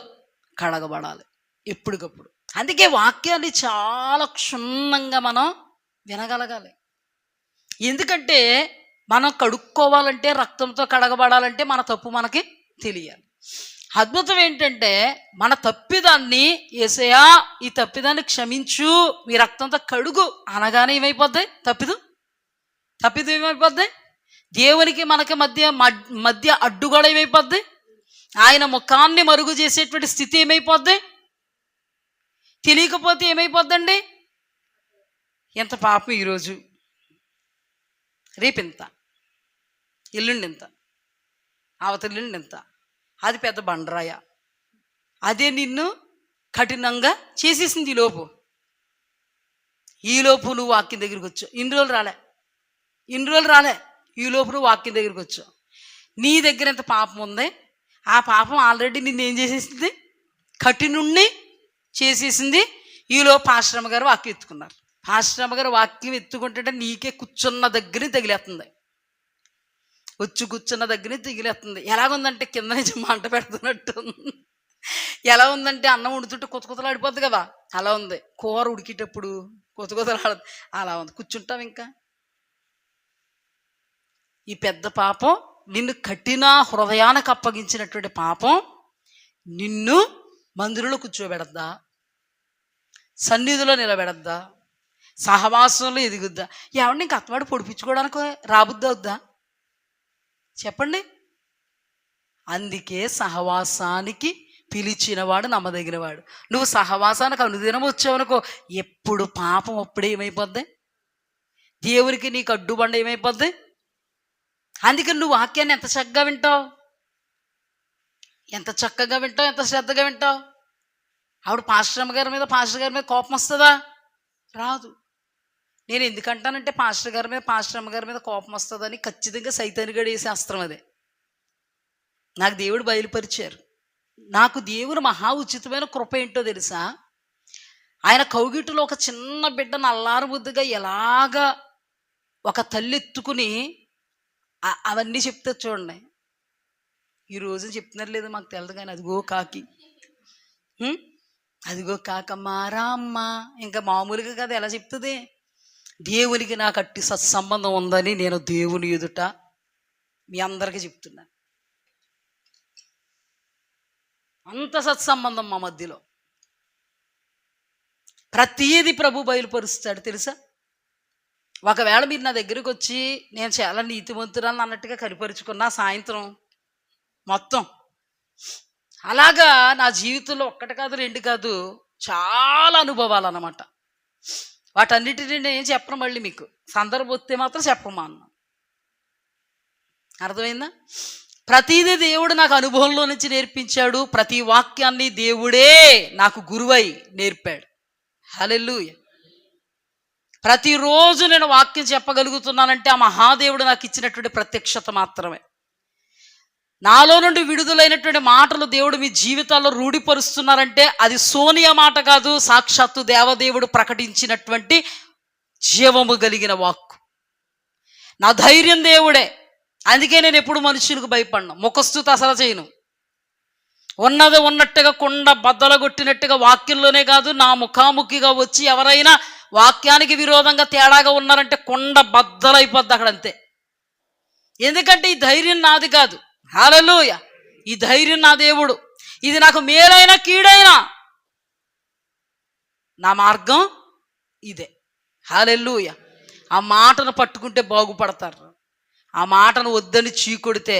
కడగబడాలి ఎప్పటికప్పుడు. అందుకే వాక్యాన్ని చాలా క్షుణ్ణంగా మనం వినగలగాలి. ఎందుకంటే మనం కడుక్కోవాలంటే, రక్తంతో కడగబడాలంటే మన తప్పు మనకి తెలియాలి. అద్భుతం ఏంటంటే మన తప్పిదాన్ని యేసయ్యా ఈ తప్పిదాన్ని క్షమించు, మీ రక్తంతో కడుగు అనగానే ఏమైపోద్ది? తప్పిదం ఏమైపోద్ది? దేవునికి మనకి మధ్య అడ్డుగోడ ఏమైపోద్ది? ఆయన ముఖాన్ని మరుగు చేసేటువంటి స్థితి ఏమైపోద్ది? తెలియకపోతే ఏమైపోద్దండి? ఎంత పాపం ఈరోజు, రేపింత, ఎల్లుండింత, అవతల్లుండింత, అది పెద్ద బండరాయ, అదే నిన్ను కఠినంగా చేసేసింది. ఈలోపు నువ్వు వాక్యం దగ్గరికి వచ్చావు. ఇన్ని రోజులు రాలే, ఈలోపు నువ్వు వాక్యం దగ్గరికి వచ్చావు. నీ దగ్గర ఎంత పాపం ఉంది, ఆ పాపం ఆల్రెడీ నిన్ను ఏం చేసేసింది? కఠినుణ్ణి చేసేసింది. ఈలోపు పాశ్రమ గారు వాక్యం ఎత్తుకున్నారు. పాశ్రమ గారు వాక్యం ఎత్తుకుంటే నీకే కూర్చున్న దగ్గర తగిలేస్తుంది, వచ్చి కూర్చున్న దగ్గర తగిలేస్తుంది. ఎలాగుందంటే కింద నుంచి మంట పెడుతున్నట్టు, ఎలా ఉందంటే అన్నం ఉడుతుంటే కొత్తలాడిపోద్ది కదా, అలా ఉంది. కూర ఉడికేటప్పుడు కొత్తలాడదు, అలా ఉంది. కూర్చుంటాం. ఇంకా ఈ పెద్ద పాపం, నిన్ను కఠిన హృదయానికి అప్పగించినటువంటి పాపం నిన్ను మందిరంలో కూర్చోబెడద్దా, సన్నిధిలో నిలబెడద్దా, సహవాసంలో ఎదుగుద్దా? ఏమంటే ఇంక అత్తవాడు పొడిపించుకోవడానికి రాబుద్దా వద్దా? చెప్పండి. అందుకే సహవాసానికి పిలిచినవాడు నమ్మదగినవాడు. నువ్వు సహవాసానికి అనుదినం వచ్చావనుకో, ఎప్పుడు పాపం అప్పుడే ఏమైపోద్ది? దేవునికి నీకు అడ్డుబండ ఏమైపోద్ది? అందుకని నువ్వు వాక్యాన్ని ఎంత చక్కగా వింటావు, ఎంత శ్రద్ధగా వింటావు. ఆవిడ పాస్టర్ గారి మీద కోపం వస్తుందా? రాదు. నేను ఎందుకంటానంటే పాస్టర్ గారి మీద కోపం వస్తుందని ఖచ్చితంగా సైతానుగాడు వేసే అస్త్రం అదే. నాకు దేవుడు బయలుపరిచారు. నాకు దేవుని మహా ఉచితమైన కృప ఏంటో తెలుసా? ఆయన కౌగిటిలో ఒక చిన్న బిడ్డను అల్లారు ముద్దుగా ఎలాగా ఒక తల్లి ఎత్తుకుని అవన్నీ చెప్తే చూడండి. ఈరోజు చెప్తున్నారు లేదు మాకు తెలియదు, కానీ అదిగో కాకమ్మా రామ్మ, ఇంకా మామూలుగా కదా ఎలా చెప్తుంది? దేవునికి నాకు అట్టి సత్సంబంధం ఉందని నేను దేవుని ఎదుట మీ అందరికీ చెప్తున్నా. అంత సత్సంబంధం మా మధ్యలో. ప్రతిదీ ప్రభు బయలుపరుస్తాడు తెలుసా. ఒకవేళ మీరు నా దగ్గరికి వచ్చి నేను చాలా నీతిమంతురాలను అన్నట్టుగా కనిపరుచుకున్నా సాయంత్రం మొత్తం, అలాగా నా జీవితంలో ఒక్కటి కాదు రెండు కాదు చాలా అనుభవాలు అన్నమాట. వాటన్నిటిని నేను చెప్పను, మళ్ళీ మీకు సందర్భం వస్తే మాత్రం చెప్పమా అన్న. అర్థమైందా? ప్రతిదీ దేవుడు నాకు అనుభవంలో నుంచి నేర్పించాడు. ప్రతి వాక్యాన్ని దేవుడే నాకు గురువై నేర్పాడు. హల్లెలూయా. ప్రతిరోజు నేను వాక్యం చెప్పగలుగుతున్నానంటే ఆ మహాదేవుడు నాకు ఇచ్చినటువంటి ప్రత్యక్షత మాత్రమే. నాలో నుండి విడుదలైనటువంటి మాటలు దేవుడు మీ జీవితాల్లో రూఢిపరుస్తున్నారంటే అది సోనియా మాట కాదు, సాక్షాత్తు దేవదేవుడు ప్రకటించినటువంటి జీవము కలిగిన వాక్కు. నా ధైర్యం దేవుడే. అందుకే నేను ఎప్పుడు మనుషులకు భయపడను, ముఖస్తుతి అసలు చేయను. ఉన్నది ఉన్నట్టుగా కొండ బద్దలగొట్టినట్టుగా వాక్యంలోనే కాదు, నా ముఖాముఖిగా వచ్చి ఎవరైనా వాక్యానికి విరోధంగా తేడాగా ఉన్నారంటే కొండ బద్దలైపోద్ది అక్కడ, అంతే. ఎందుకంటే ఈ ధైర్యం నాది కాదు. హల్లెలూయా. ఈ ధైర్యం నా దేవుడు. ఇది నాకు మేలైన కీడైనా నా మార్గం ఇదే. హల్లెలూయా. ఆ మాటను పట్టుకుంటే బాగుపడతారు. ఆ మాటను వద్దని చీకొడితే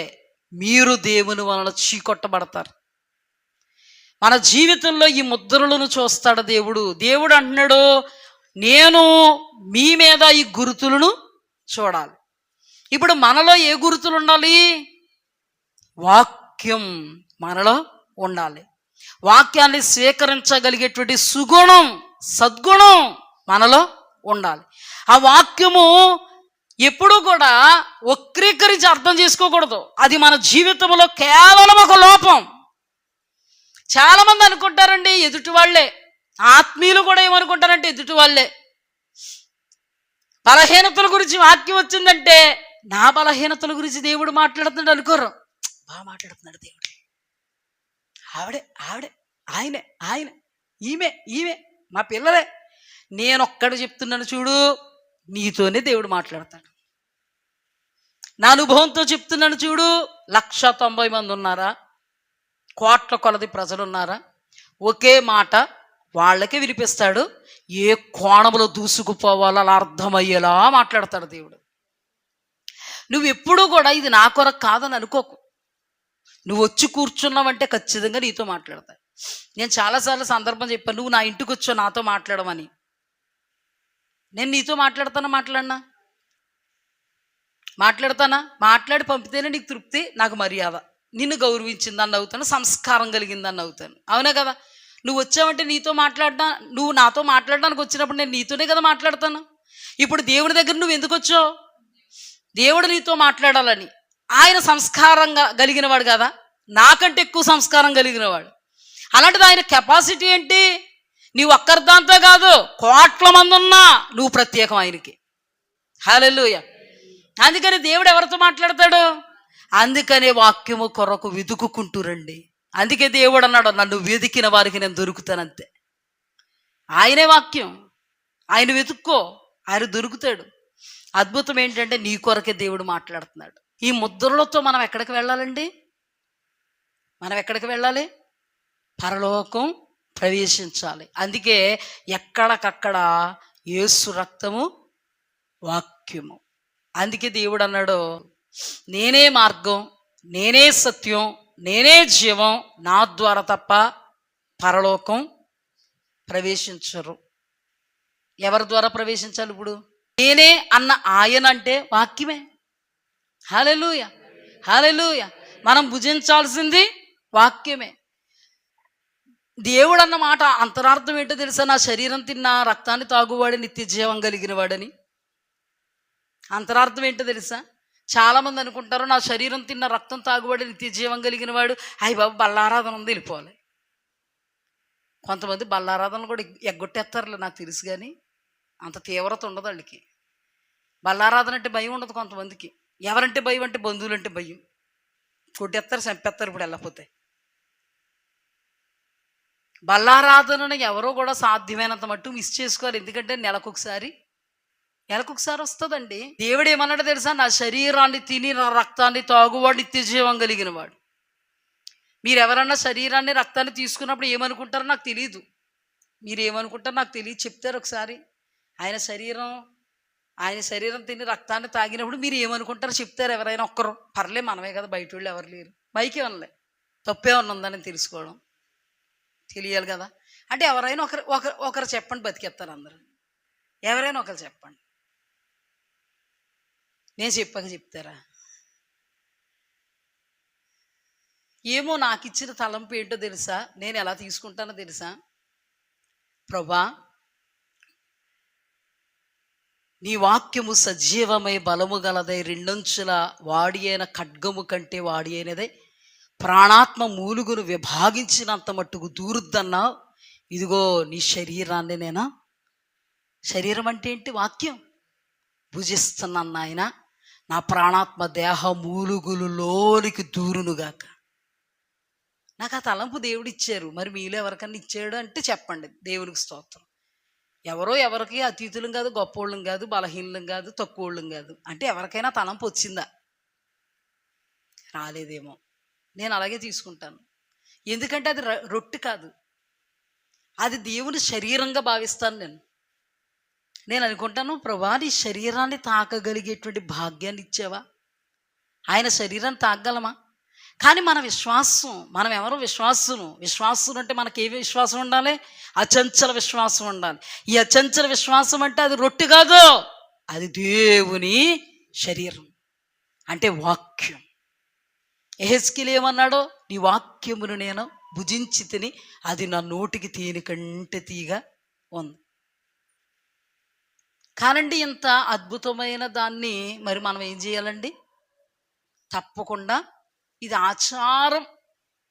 మీరు దేవుని వలన చీకొట్టబడతారు. మన జీవితంలో ఈ ముద్రలను చూస్తాడు దేవుడు. దేవుడు అంటున్నాడు, నేను మీ మీద ఈ గుర్తులను చూడాలి. ఇప్పుడు మనలో ఏ గుర్తులు ఉండాలి? వాక్యం మనలో ఉండాలి. వాక్యాన్ని స్వీకరించగలిగేటువంటి సుగుణం, సద్గుణం మనలో ఉండాలి. ఆ వాక్యము ఎప్పుడూ కూడా వక్రీకరించి అర్థం చేసుకోకూడదు. అది మన జీవితంలో కేవలం ఒక లోపం. చాలామంది అనుకుంటారండి, ఎదుటి వాళ్ళే, ఆత్మీయులు కూడా ఏమనుకుంటారంటే ఎదుటి వాళ్ళే బలహీనతల గురించి వాక్యం వచ్చిందంటే నా బలహీనతల గురించి దేవుడు మాట్లాడుతున్నాడు అనుకోరు. బాగా మాట్లాడుతున్నాడు దేవుడు, ఆవిడే ఆవిడే ఆయనే ఆయన ఈమె ఈమె మా పిల్లలే. నేనొక్కడు చెప్తున్నాను చూడు, నీతోనే దేవుడు మాట్లాడతాడు. నా అనుభవంతో చెప్తున్నాను చూడు, 190 మంది ఉన్నారా, కోట్ల కొలది ప్రజలు ఉన్నారా, ఒకే మాట వాళ్ళకే వినిపిస్తాడు. ఏ కోణంలో దూసుకుపోవాలో అలా అర్థమయ్యేలా మాట్లాడతాడు దేవుడు. నువ్వు ఎప్పుడూ కూడా ఇది నా కొరకు కాదని అనుకోకు. నువ్వు వచ్చి కూర్చున్నావంటే ఖచ్చితంగా నీతో మాట్లాడతాడు. నేను చాలాసార్లు సందర్భం చెప్పాను, నువ్వు నా ఇంటికి వచ్చావు నాతో మాట్లాడమని. నేను నీతో మాట్లాడతానా? మాట్లాడతానా? మాట్లాడి పంపితేనే నీకు తృప్తి, నాకు మర్యాద, నిన్ను గౌరవించిందని అవుతాను, సంస్కారం కలిగిందని అవుతాను. అవునా కదా? నువ్వు వచ్చావంటే నీతో నువ్వు నాతో మాట్లాడడానికి వచ్చినప్పుడు నేను నీతోనే కదా మాట్లాడతాను. ఇప్పుడు దేవుడి దగ్గర నువ్వు ఎందుకు వచ్చావు? దేవుడు నీతో మాట్లాడాలని. ఆయన సంస్కారంగా కలిగినవాడు కదా, నాకంటే ఎక్కువ సంస్కారం కలిగినవాడు. అలాంటిది ఆయన కెపాసిటీ ఏంటి? నీవు ఒక్కరిదాంతో కాదు, కోట్ల మంది ఉన్నా నువ్వు ప్రత్యేకం ఆయనకి. హల్లెలూయా. అందుకని దేవుడు ఎవరితో మాట్లాడతాడు? అందుకనే వాక్యము కొరకు వెతుకుకుంటూ రండి. అందుకే దేవుడు అన్నాడు, నన్ను వెతికిన వారికి నేను దొరుకుతానంతే. ఆయనే వాక్యం, ఆయన వెతుక్కో, ఆయన దొరుకుతాడు. అద్భుతం ఏంటంటే నీ కొరకే దేవుడు మాట్లాడుతున్నాడు. ఈ ముద్రలతో మనం ఎక్కడికి వెళ్ళాలండి? మనం ఎక్కడికి వెళ్ళాలి? పరలోకం ప్రవేశించాలి. అందుకే ఎక్కడికక్కడ యేసు రక్తము, వాక్యము. అందుకే దేవుడు అన్నాడు, నేనే మార్గం, నేనే సత్యం, నేనే జీవం, నా ద్వారా తప్ప పరలోకం ప్రవేశించరు. ఎవరి ద్వారా ప్రవేశించాలి? ఇప్పుడు నేనే అన్న ఆయన అంటే వాక్యమే. హల్లెలూయా, హల్లెలూయా. మనం భుజించాల్సింది వాక్యమే. దేవుడు అన్న మాట అంతరార్థం ఏంటో తెలుసా? నా శరీరం తిన్న రక్తాన్ని తాగువాడు నిత్య జీవం కలిగిన వాడని. అంతరార్థం ఏంటో తెలుసా? చాలామంది అనుకుంటారు, నా శరీరం తిన్న రక్తం తాగువాడు నిత్య జీవం కలిగిన వాడు, అయ్యి బాబు బల్లారాధన ఉంది వెళ్ళిపోవాలి. కొంతమంది బల్లారాధనలు కూడా ఎగ్గొట్టేస్తారులే, నాకు తెలుసు, కానీ అంత తీవ్రత ఉండదు వాళ్ళకి. బల్లారాధన అంటే భయం ఉండదు కొంతమందికి. ఎవరంటే భయం అంటే బంధువులు అంటే భయం. కొట్టేస్తారు, చంపేస్తారు ఇప్పుడు వెళ్ళకపోతే. బల్లారాధనను ఎవరో కూడా సాధ్యమైనంత మట్టు మిస్ చేసుకోవాలి. ఎందుకంటే నెలకొకసారి వస్తుందండి. దేవుడు ఏమన్నాడో తెలుసా? నా శరీరాన్ని తిని నా రక్తాన్ని తాగువాడు నిత్య జీవం కలిగిన వాడు. మీరు ఎవరన్నా శరీరాన్ని రక్తాన్ని తీసుకున్నప్పుడు ఏమనుకుంటారో నాకు తెలియదు. మీరు ఏమనుకుంటారో నాకు తెలియదు, చెప్తారు ఒకసారి. ఆయన శరీరం తిని రక్తాన్ని తాగినప్పుడు మీరు ఏమనుకుంటారో చెప్తారు ఎవరైనా ఒక్కరు. పర్లే, మనమే కదా, బయట వాళ్ళు ఎవరు లేరు. మైకే అనలే, తప్పేమన్నా ఉందని తెలుసుకోవడం తెలియాలి కదా. అంటే ఎవరైనా ఒకరు చెప్పండి, బతికేస్తారు అందరూ. ఎవరైనా ఒకరు చెప్పండి, నేను చెప్పాక చెప్తారా? ఏమో, నాకు ఇచ్చిన తలంపు ఏంటో తెలుసా? నేను ఎలా తీసుకుంటానో తెలుసా? ప్రభా, నీ వాక్యము సజీవమై బలము గలదై, రెండంచుల వాడి అయిన ఖడ్గము కంటే వాడి అయినదై, ప్రాణాత్మ మూలుగును విభాగించినంత మట్టుకు దూరుద్దన్నావు. ఇదిగో నీ శరీరాన్ని నేను, శరీరం అంటే ఏంటి? వాక్యం. భుజిస్తున్నాను నాయన, నా ప్రాణాత్మ దేహ మూలుగులులోనికి దూరునుగాక. నాకు ఆ తలంపు దేవుడు ఇచ్చారు. మరి మీలో ఎవరికన్నా ఇచ్చాడు అంటే చెప్పండి. దేవునికి స్తోత్రం. ఎవరికి అతీతులం కాదు, గొప్పోళ్ళం కాదు, బలహీనం కాదు, తక్కువోళ్ళం కాదు. అంటే ఎవరికైనా తలంపు వచ్చిందా? రాలేదేమో. నేను అలాగే తీసుకుంటాను. ఎందుకంటే అది రొట్టె కాదు, అది దేవుని శరీరంగా భావిస్తాను. నేను అనుకుంటాను, ప్రభా నీ శరీరాన్ని తాకగలిగేటువంటి భాగ్యాన్ని ఇచ్చావా? ఆయన శరీరాన్ని తాకగలమా? కానీ మన విశ్వాసం, మనం ఎవరో విశ్వాసం అంటే మనకేమి విశ్వాసం ఉండాలి? అచంచల విశ్వాసం ఉండాలి. ఈ అచంచల విశ్వాసం అంటే అది రొట్టె కాదు, అది దేవుని శరీరం, అంటే వాక్యం. యెహెజ్కేలు ఏమన్నాడో? నీ వాక్యమును నేను భుజించి తిని అది నా నోటికి తీయని కంటే తీయగా ఉంది. కానండి ఇంత అద్భుతమైన దాన్ని మరి మనం ఏం చేయాలండి? తప్పకుండా ఇది ఆచారం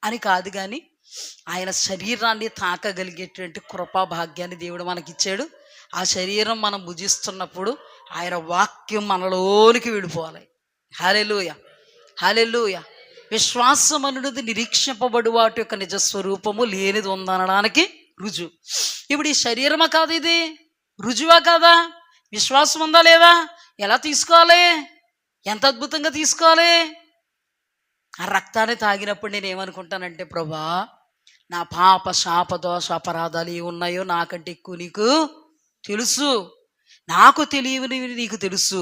అని కాదు, కానీ ఆయన శరీరాన్ని తాకగలిగేటువంటి కృపా భాగ్యాన్ని దేవుడు మనకిచ్చాడు. ఆ శరీరం మనం భుజిస్తున్నప్పుడు ఆయన వాక్యం మనలోనికి వెళ్ళిపోవాలి. హల్లెలూయా, హల్లెలూయా. విశ్వాసం అనేది నిరీక్షింపబడు వాటి యొక్క నిజస్వరూపము లేనిది ఉందనడానికి రుజువు. ఇప్పుడు ఈ శరీరమా కాదు, ఇది రుజువా కాదా? విశ్వాసం ఉందా లేదా? ఎలా తీసుకోవాలి? ఎంత అద్భుతంగా తీసుకోవాలి? ఆ రక్తాన్ని తాగినప్పుడు నేను ఏమనుకుంటానంటే, ప్రభా నా పాప శాప దోష అపరాధాలు ఏ ఉన్నాయో నాకంటే ఎక్కువ నీకు తెలుసు, నాకు తెలియని నీకు తెలుసు.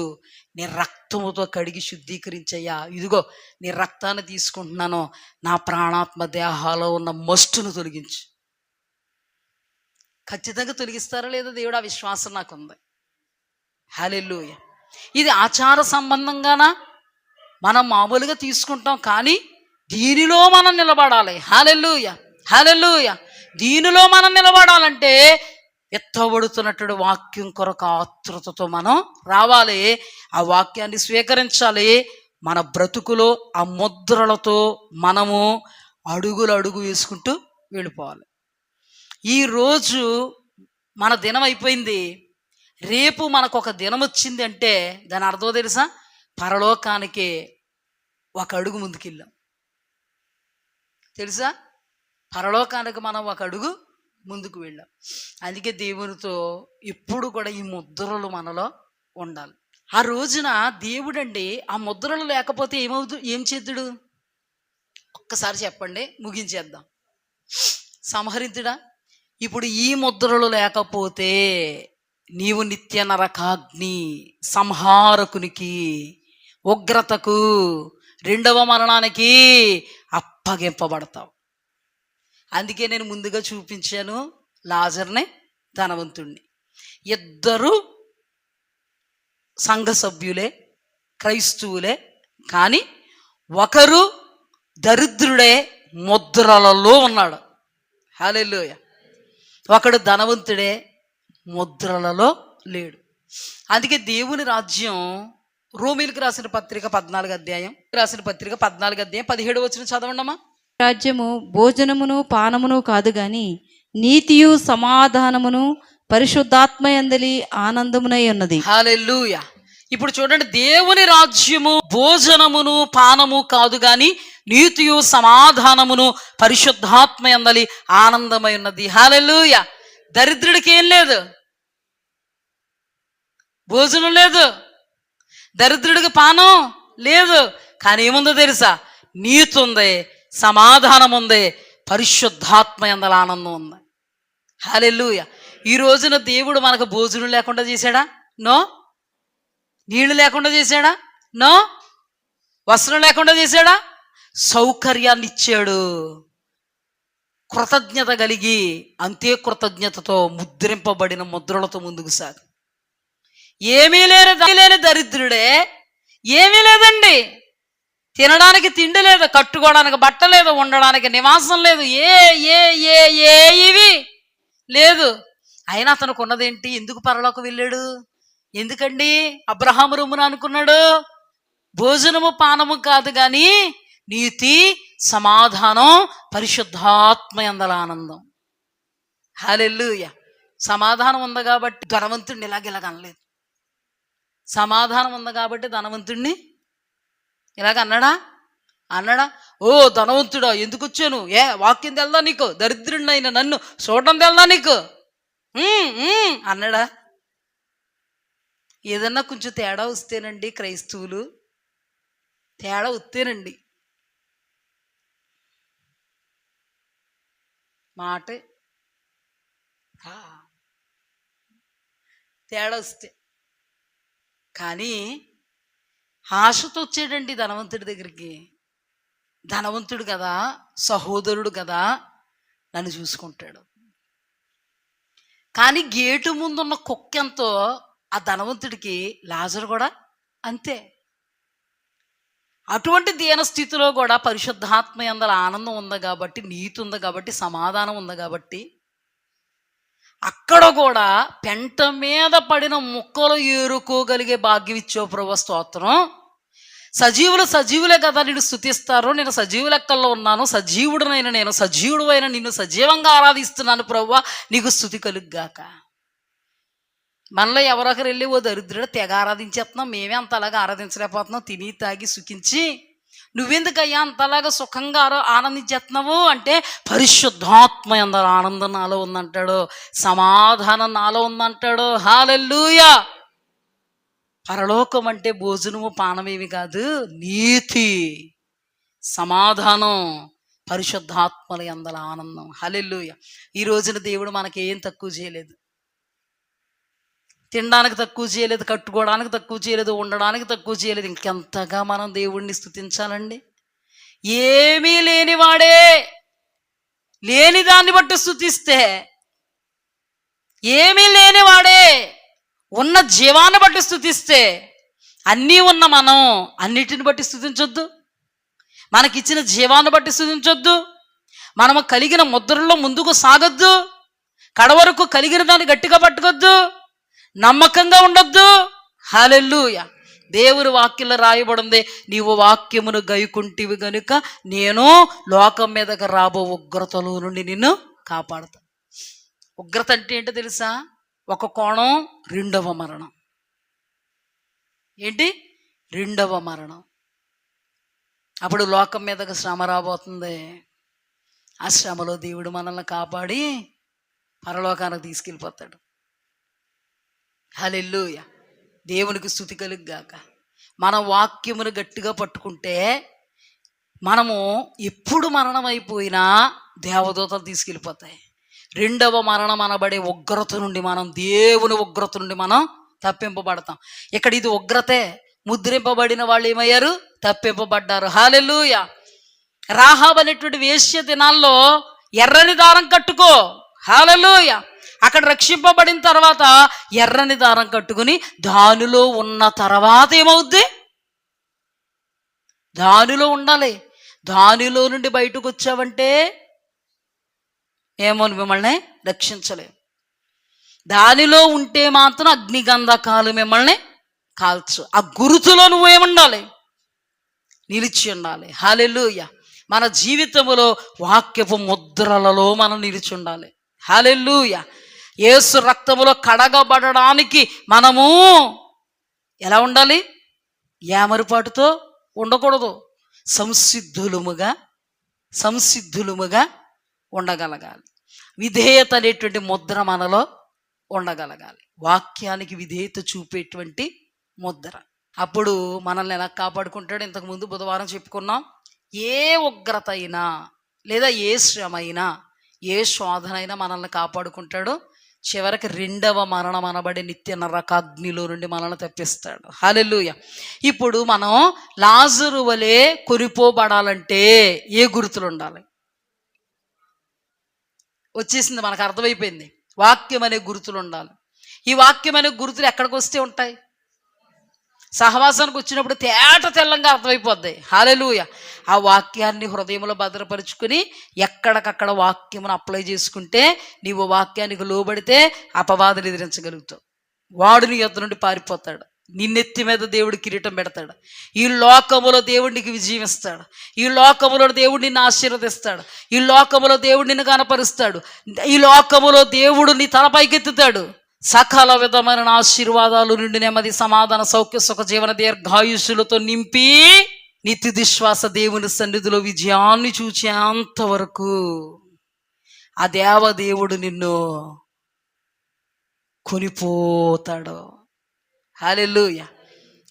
నీ రక్తముతో కడిగి శుద్ధీకరించయ్యా. ఇదిగో నీ రక్తాన్ని తీసుకుంటున్నాను, నా ప్రాణాత్మ దేహాలో ఉన్న మస్టును తొలగించు. ఖచ్చితంగా తొలగిస్తారా లేదా దేవుడు? ఆ విశ్వాసం నాకుంది. హల్లెలూయా. ఇది ఆచార సంబంధంగానా మనం మామూలుగా తీసుకుంటాం, కానీ దీనిలో మనం నిలబడాలి. హల్లెలూయా, హల్లెలూయా. దీనిలో మనం నిలబడాలంటే ఎత్తబడుతున్నటువంటి వాక్యం కొరకు ఆతృతతో మనం రావాలి. ఆ వాక్యాన్ని స్వీకరించాలి. మన బ్రతుకులో ఆ ముద్రలతో మనము అడుగులు అడుగు వేసుకుంటూ వెళ్ళిపోవాలి. ఈరోజు మన దినం అయిపోయింది, రేపు మనకు ఒక దినం వచ్చింది అంటే దాని అర్థం తెలుసా? పరలోకానికి ఒక అడుగు ముందుకెళ్ళాం. తెలుసా? పరలోకానికి మనం ఒక అడుగు ముందుకు వెళ్ళాం. అందుకే దేవునితో ఎప్పుడు కూడా ఈ ముద్రలు మనలో ఉండాలి. ఆ రోజున దేవుడండి ఆ ముద్రలు లేకపోతే ఏం చేద్దుడు? ఒక్కసారి చెప్పండి, ముగించేద్దాం. సంహరించుడా? ఇప్పుడు ఈ ముద్రలు లేకపోతే నీవు నిత్య నరకాగ్ని, సంహారకునికి, ఉగ్రతకు, రెండవ మరణానికి అప్పగింపబడతావు. అందుకే నేను ముందుగా చూపించాను లాజర్ని, ధనవంతుణ్ణి. ఇద్దరు సంఘ సభ్యులే, క్రైస్తవులే, కానీ ఒకరు దరిద్రుడే, ముద్రలలో ఉన్నాడు. హల్లెలూయా. ఒకడు ధనవంతుడే, ముద్రలలో లేడు. అందుకే దేవుని రాజ్యం రోమీలకు రాసిన పత్రిక 14వ అధ్యాయం 17వ వచనం చదవండమ్మా. రాజ్యము భోజనమును పానమును కాదు గాని నీతియు సమాధానమును పరిశుద్ధాత్మయందలి ఆనందమునై ఉన్నది. హల్లెలూయా. ఇప్పుడు చూడండి, దేవుని రాజ్యము భోజనమును పానము కాదు గాని నీతియు సమాధానమును పరిశుద్ధాత్మయందలి ఆనందమై ఉన్నది. హల్లెలూయా. దరిద్రుడికి ఏం లేదు, భోజనం లేదు, దరిద్రుడికి పానం లేదు, కానీ ఏముందో తెలుసా? నీతి ఉంది, సమాధానం ఉంది, పరిశుద్ధాత్మయందలి ఆనందం ఉంది. హల్లెలూయా. ఈ రోజున దేవుడు మనకు భోజనం లేకుండా చేశాడా? నో. నీళ్లు లేకుండా చేశాడా? నో. వస్త్రం లేకుండా చేశాడా? సౌకర్యాన్ని ఇచ్చాడు. కృతజ్ఞత కలిగి అంతే కృతజ్ఞతతో ముద్రింపబడిన ముద్రలతో ముందుకు సాగు. ఏమీ లేని దరిద్రుడే, ఏమీ లేదండి, తినడానికి తిండి లేదు, కట్టుకోవడానికి బట్ట లేదు, ఉండడానికి నివాసం లేదు, ఇవి లేదు. అయినా అతనికి ఉన్నదేంటి? ఎందుకు పరలోకం వెళ్ళాడు? ఎందుకండి అబ్రహాము రొమ్మున అనుకున్నాడు? భోజనము పానము కాదు కానీ నీతి, సమాధానం, పరిశుద్ధాత్మయందల ఆనందం. హల్లెలూయా. సమాధానం ఉంది కాబట్టి ధనవంతుడిని ఇలాగ అనలేదు. సమాధానం ఉంది కాబట్టి ధనవంతుడిని ఇలాగ అన్నాడా? ఓ ధనవంతుడా, ఎందుకు వచ్చాను? వాక్యం తెల్దా నీకు? దరిద్రుడిని అయిన నన్ను చూడడం తెల్దా నీకు అన్నాడా? ఏదన్నా కొంచెం తేడా వస్తేనండి, క్రైస్తవులు తేడా వస్తేనండి, మాట తేడా వస్తే, కానీ ఆశతో వచ్చాడండి ధనవంతుడి దగ్గరికి. ధనవంతుడు కదా, సహోదరుడు కదా, నన్ను చూసుకుంటాడు. కానీ గేటు ముందున్న కుక్కెంతో ఆ ధనవంతుడికి లాజరు కూడా అంతే. అటువంటి దీన స్థితిలో కూడా పరిశుద్ధాత్మ యందల ఆనందం ఉంది కాబట్టి, నీతి ఉంది కాబట్టి, సమాధానం ఉంది కాబట్టి, అక్కడ కూడా పెంట మీద పడిన ముక్కలు ఏరుకోగలిగే భాగ్యం ఇచ్చావు ప్రభువా, స్తోత్రం. సజీవులే కదా నిన్ను స్తుతిస్తారు. నేను సజీవ లెక్కల్లో ఉన్నాను, సజీవుడునైన నేను, సజీవుడు అయిన నిన్ను సజీవంగా ఆరాధిస్తున్నాను ప్రభువా, నీకు స్తుతి కలుగ్గాక. మనలో ఎవరొకరు వెళ్ళి ఓ దరిద్రుడు తెగ ఆరాధించేస్తున్నాం, మేమే అంతలాగా ఆరాధించలేకపోతున్నాం, తిని తాగి సుఖించి, నువ్వెందుకయ్యా అంతలాగా సుఖంగా ఆనందించేస్తున్నావు అంటే, పరిశుద్ధాత్మ యందల ఆనందం నాలో ఉందంటాడు, సమాధానం నాలో ఉందంటాడు. హల్లెలూయా. పరలోకం అంటే భోజనము పానమేమి కాదు, నీతి, సమాధానం, పరిశుద్ధాత్మల యందల ఆనందం. హల్లెలూయా. ఈ రోజున దేవుడు మనకి ఏం తక్కువ చేయలేదు. తినడానికి తక్కువ చేయలేదు, కట్టుకోవడానికి తక్కువ చేయలేదు, ఉండడానికి తక్కువ చేయలేదు. ఇంకెంతగా మనం దేవుణ్ణి స్తుతించాలండి. ఏమీ లేనివాడే లేని దాన్ని బట్టి స్తుతిస్తే, ఏమీ లేనివాడే ఉన్న జీవాన్ని బట్టి స్తుతిస్తే, అన్నీ ఉన్న మనం అన్నిటిని బట్టి స్తుతించొద్దు? మనకిచ్చిన జీవాన్ని బట్టి స్తుతించొద్దు? మనము కలిగిన ముద్రల్లో ముందుకు సాగొద్దు? కడవరకు కలిగిన దాన్ని గట్టిగా పట్టుకొద్దు? నమ్మకంగా ఉండొద్దు? హల్లెలూయా. దేవుని వాక్యంలో రాయబడింది, నీవు వాక్యమును గైకుంటివి గనుక నేను లోకం మీదకి రాబో ఉగ్రతలో నుండి నిన్ను కాపాడుతా. ఉగ్రత అంటే ఏంటో తెలుసా? ఒక కోణం రెండవ మరణం. ఏంటి? రెండవ మరణం. అప్పుడు లోకం మీదకి శ్రమ రాబోతుంది. ఆ శ్రమలో దేవుడు మనల్ని కాపాడి పరలోకానికి తీసుకెళ్ళిపోతాడు. హల్లెలూయా. దేవునికి స్తుతి కలుగ్గాక. మన వాక్యమును గట్టిగా పట్టుకుంటే మనము ఎప్పుడు మరణం అయిపోయినా దేవదూతలు తీసుకెళ్ళిపోతాయి. రెండవ మరణం అనబడే ఉగ్రత నుండి మనం, దేవుని ఉగ్రత నుండి మనం తప్పింపబడతాం. ఇక్కడ ఇది ఉగ్రతే. ముద్రింపబడిన వాళ్ళు ఏమయ్యారు? తప్పింపబడ్డారు. హల్లెలూయా. రాహాబు అనేటువంటి వేశ్య దినాల్లో ఎర్రని దారం కట్టుకో. హల్లెలూయా. అక్కడ రక్షింపబడిన తర్వాత ఎర్రని దారం కట్టుకుని దానిలో ఉన్న తర్వాత ఏమవుద్ది? దానిలో ఉండాలి. దానిలో నుండి బయటకు వచ్చావంటే ఏమో మిమ్మల్ని రక్షించలేవు. దానిలో ఉంటే మాత్రం అగ్నిగంధకాలు మిమ్మల్ని కాల్చు. ఆ గురుతులో నువ్వేముండాలి? నిలిచి ఉండాలి. హల్లెలూయా. మన జీవితంలో వాక్యపు ముద్రలలో మనం నిలిచి ఉండాలి. హల్లెలూయా. యేసు రక్తములో కడగబడడానికి మనము ఎలా ఉండాలి? యామరుపాటుతో ఉండకూడదు. సంసిద్ధులుముగా ఉండగలగాలి. విధేయత అనేటువంటి ముద్ర మనలో ఉండగలగాలి. వాక్యానికి విధేయత చూపేటువంటి ముద్ర. అప్పుడు మనల్ని ఎలా కాపాడుకుంటాడు? ఇంతకుముందు బుధవారం చెప్పుకున్నాం. ఏ ఉగ్రత అయినా, లేదా ఏ శ్రమ అయినా, ఏ శోధన అయినా మనల్ని కాపాడుకుంటాడు. చివరికి రెండవ మరణం అనబడే నిత్య నరకాగ్నిలో నుండి మనల్ని తప్పిస్తాడు. హల్లెలూయా. ఇప్పుడు మనం లాజరు వలె కొనిపోబడాలంటే ఏ గుర్తులు ఉండాలి? వచ్చేసింది, మనకు అర్థమైపోయింది. వాక్యం అనే గుర్తులు ఉండాలి. ఈ వాక్యం అనే గుర్తులు ఎక్కడికి వస్తే ఉంటాయి? సహవాసానికి వచ్చినప్పుడు తెల్లంగా అర్థమైపోద్ది. హల్లెలూయా. ఆ వాక్యాన్ని హృదయంలో భద్రపరుచుకుని ఎక్కడికక్కడ వాక్యమును అప్లై చేసుకుంటే, నీవు వాక్యానికి లోబడితే అపవాదుని ఎదిరించగలుగుతావు. వాడు నీ యొద్ద నుండి పారిపోతాడు. నిన్నెత్తి మీద దేవుడు కిరీటం పెడతాడు. ఈ లోకములో దేవుడు నీకు విజయం ఇస్తాడు. ఈ లోకములో దేవుడు నిన్ను ఆశీర్వదిస్తాడు. ఈ లోకములో దేవుడు నిన్ను కనపరుస్తాడు. ఈ లోకములో దేవుడు నీ తలపైకెత్తుతాడు. సకల విధమైన ఆశీర్వాదాలు నుండి నెమ్మది, సమాధాన, సౌఖ్య, సుఖ జీవన, దీర్ఘాయుష్యులతో నింపి నీ తుది శ్వాస దేవుని సన్నిధిలో విజయాన్ని చూచేంత వరకు ఆ దేవదేవుడు నిన్ను కొనిపోతాడు. హల్లెలూయా.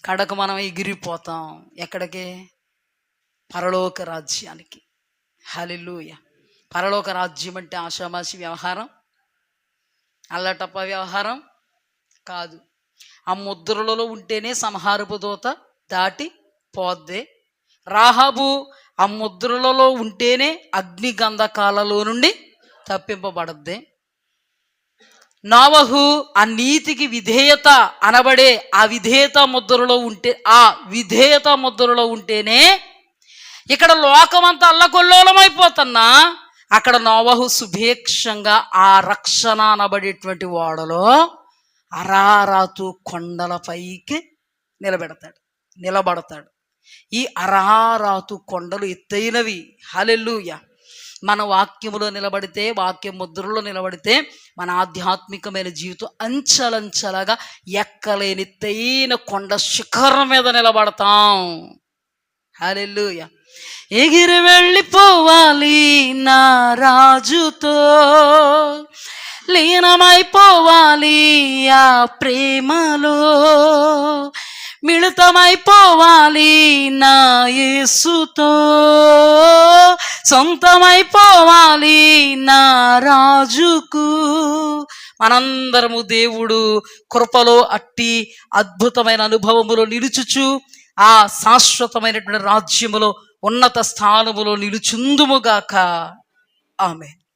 కడకు మనం ఎగిరిపోతాం. ఎక్కడికి? పరలోక రాజ్యానికి. హల్లెలూయా. పరలోక రాజ్యం అంటే ఆషామాషి వ్యవహారం, అల్లటప్ప వ్యవహారం కాదు. ఆ ముద్రలలో ఉంటేనే సంహారపు దూత దాటి పోద్దే. రాహాబు ఆ ముద్రలలో ఉంటేనే అగ్నిగంధకాలలో నుండి తప్పింపబడద్దే. నోవహు ఆ నీతికి విధేయత అనబడే ఆ విధేయత ముద్రలో ఉంటేనే ఇక్కడ లోకమంతా అల్లకొల్లోలమైపోతున్నా అక్కడ నోవహు సుభిక్షంగా ఆ రక్షణ అనబడేటువంటి ఓడలో అరారాతు కొండలపైకి నిలబడతాడు. ఈ అరారాతు కొండలు ఎత్తైనవి. హల్లెలూయా. మన వాక్యములో నిలబడితే, వాక్య ముద్రలో నిలబడితే మన ఆధ్యాత్మికమైన జీవితం అంచలంచలగా ఎక్కలేని ఎత్తైన కొండ శిఖరం మీద నిలబడతాం. హల్లెలూయా. ఎగిరి వెళ్ళిపోవాలి నా రాజుతో, లీనమైపోవాలి ఆ ప్రేమలో, మిళితమైపోవాలి నా యేసుతో, సొంతమైపోవాలి నా రాజుకు. మనందరము దేవుడు కృపలో అట్టి అద్భుతమైన అనుభవములో నిలుచుచు ఆ శాశ్వతమైనటువంటి రాజ్యములో ఉన్నత స్థానములో నిలుచుందుముగాక. ఆమేన్.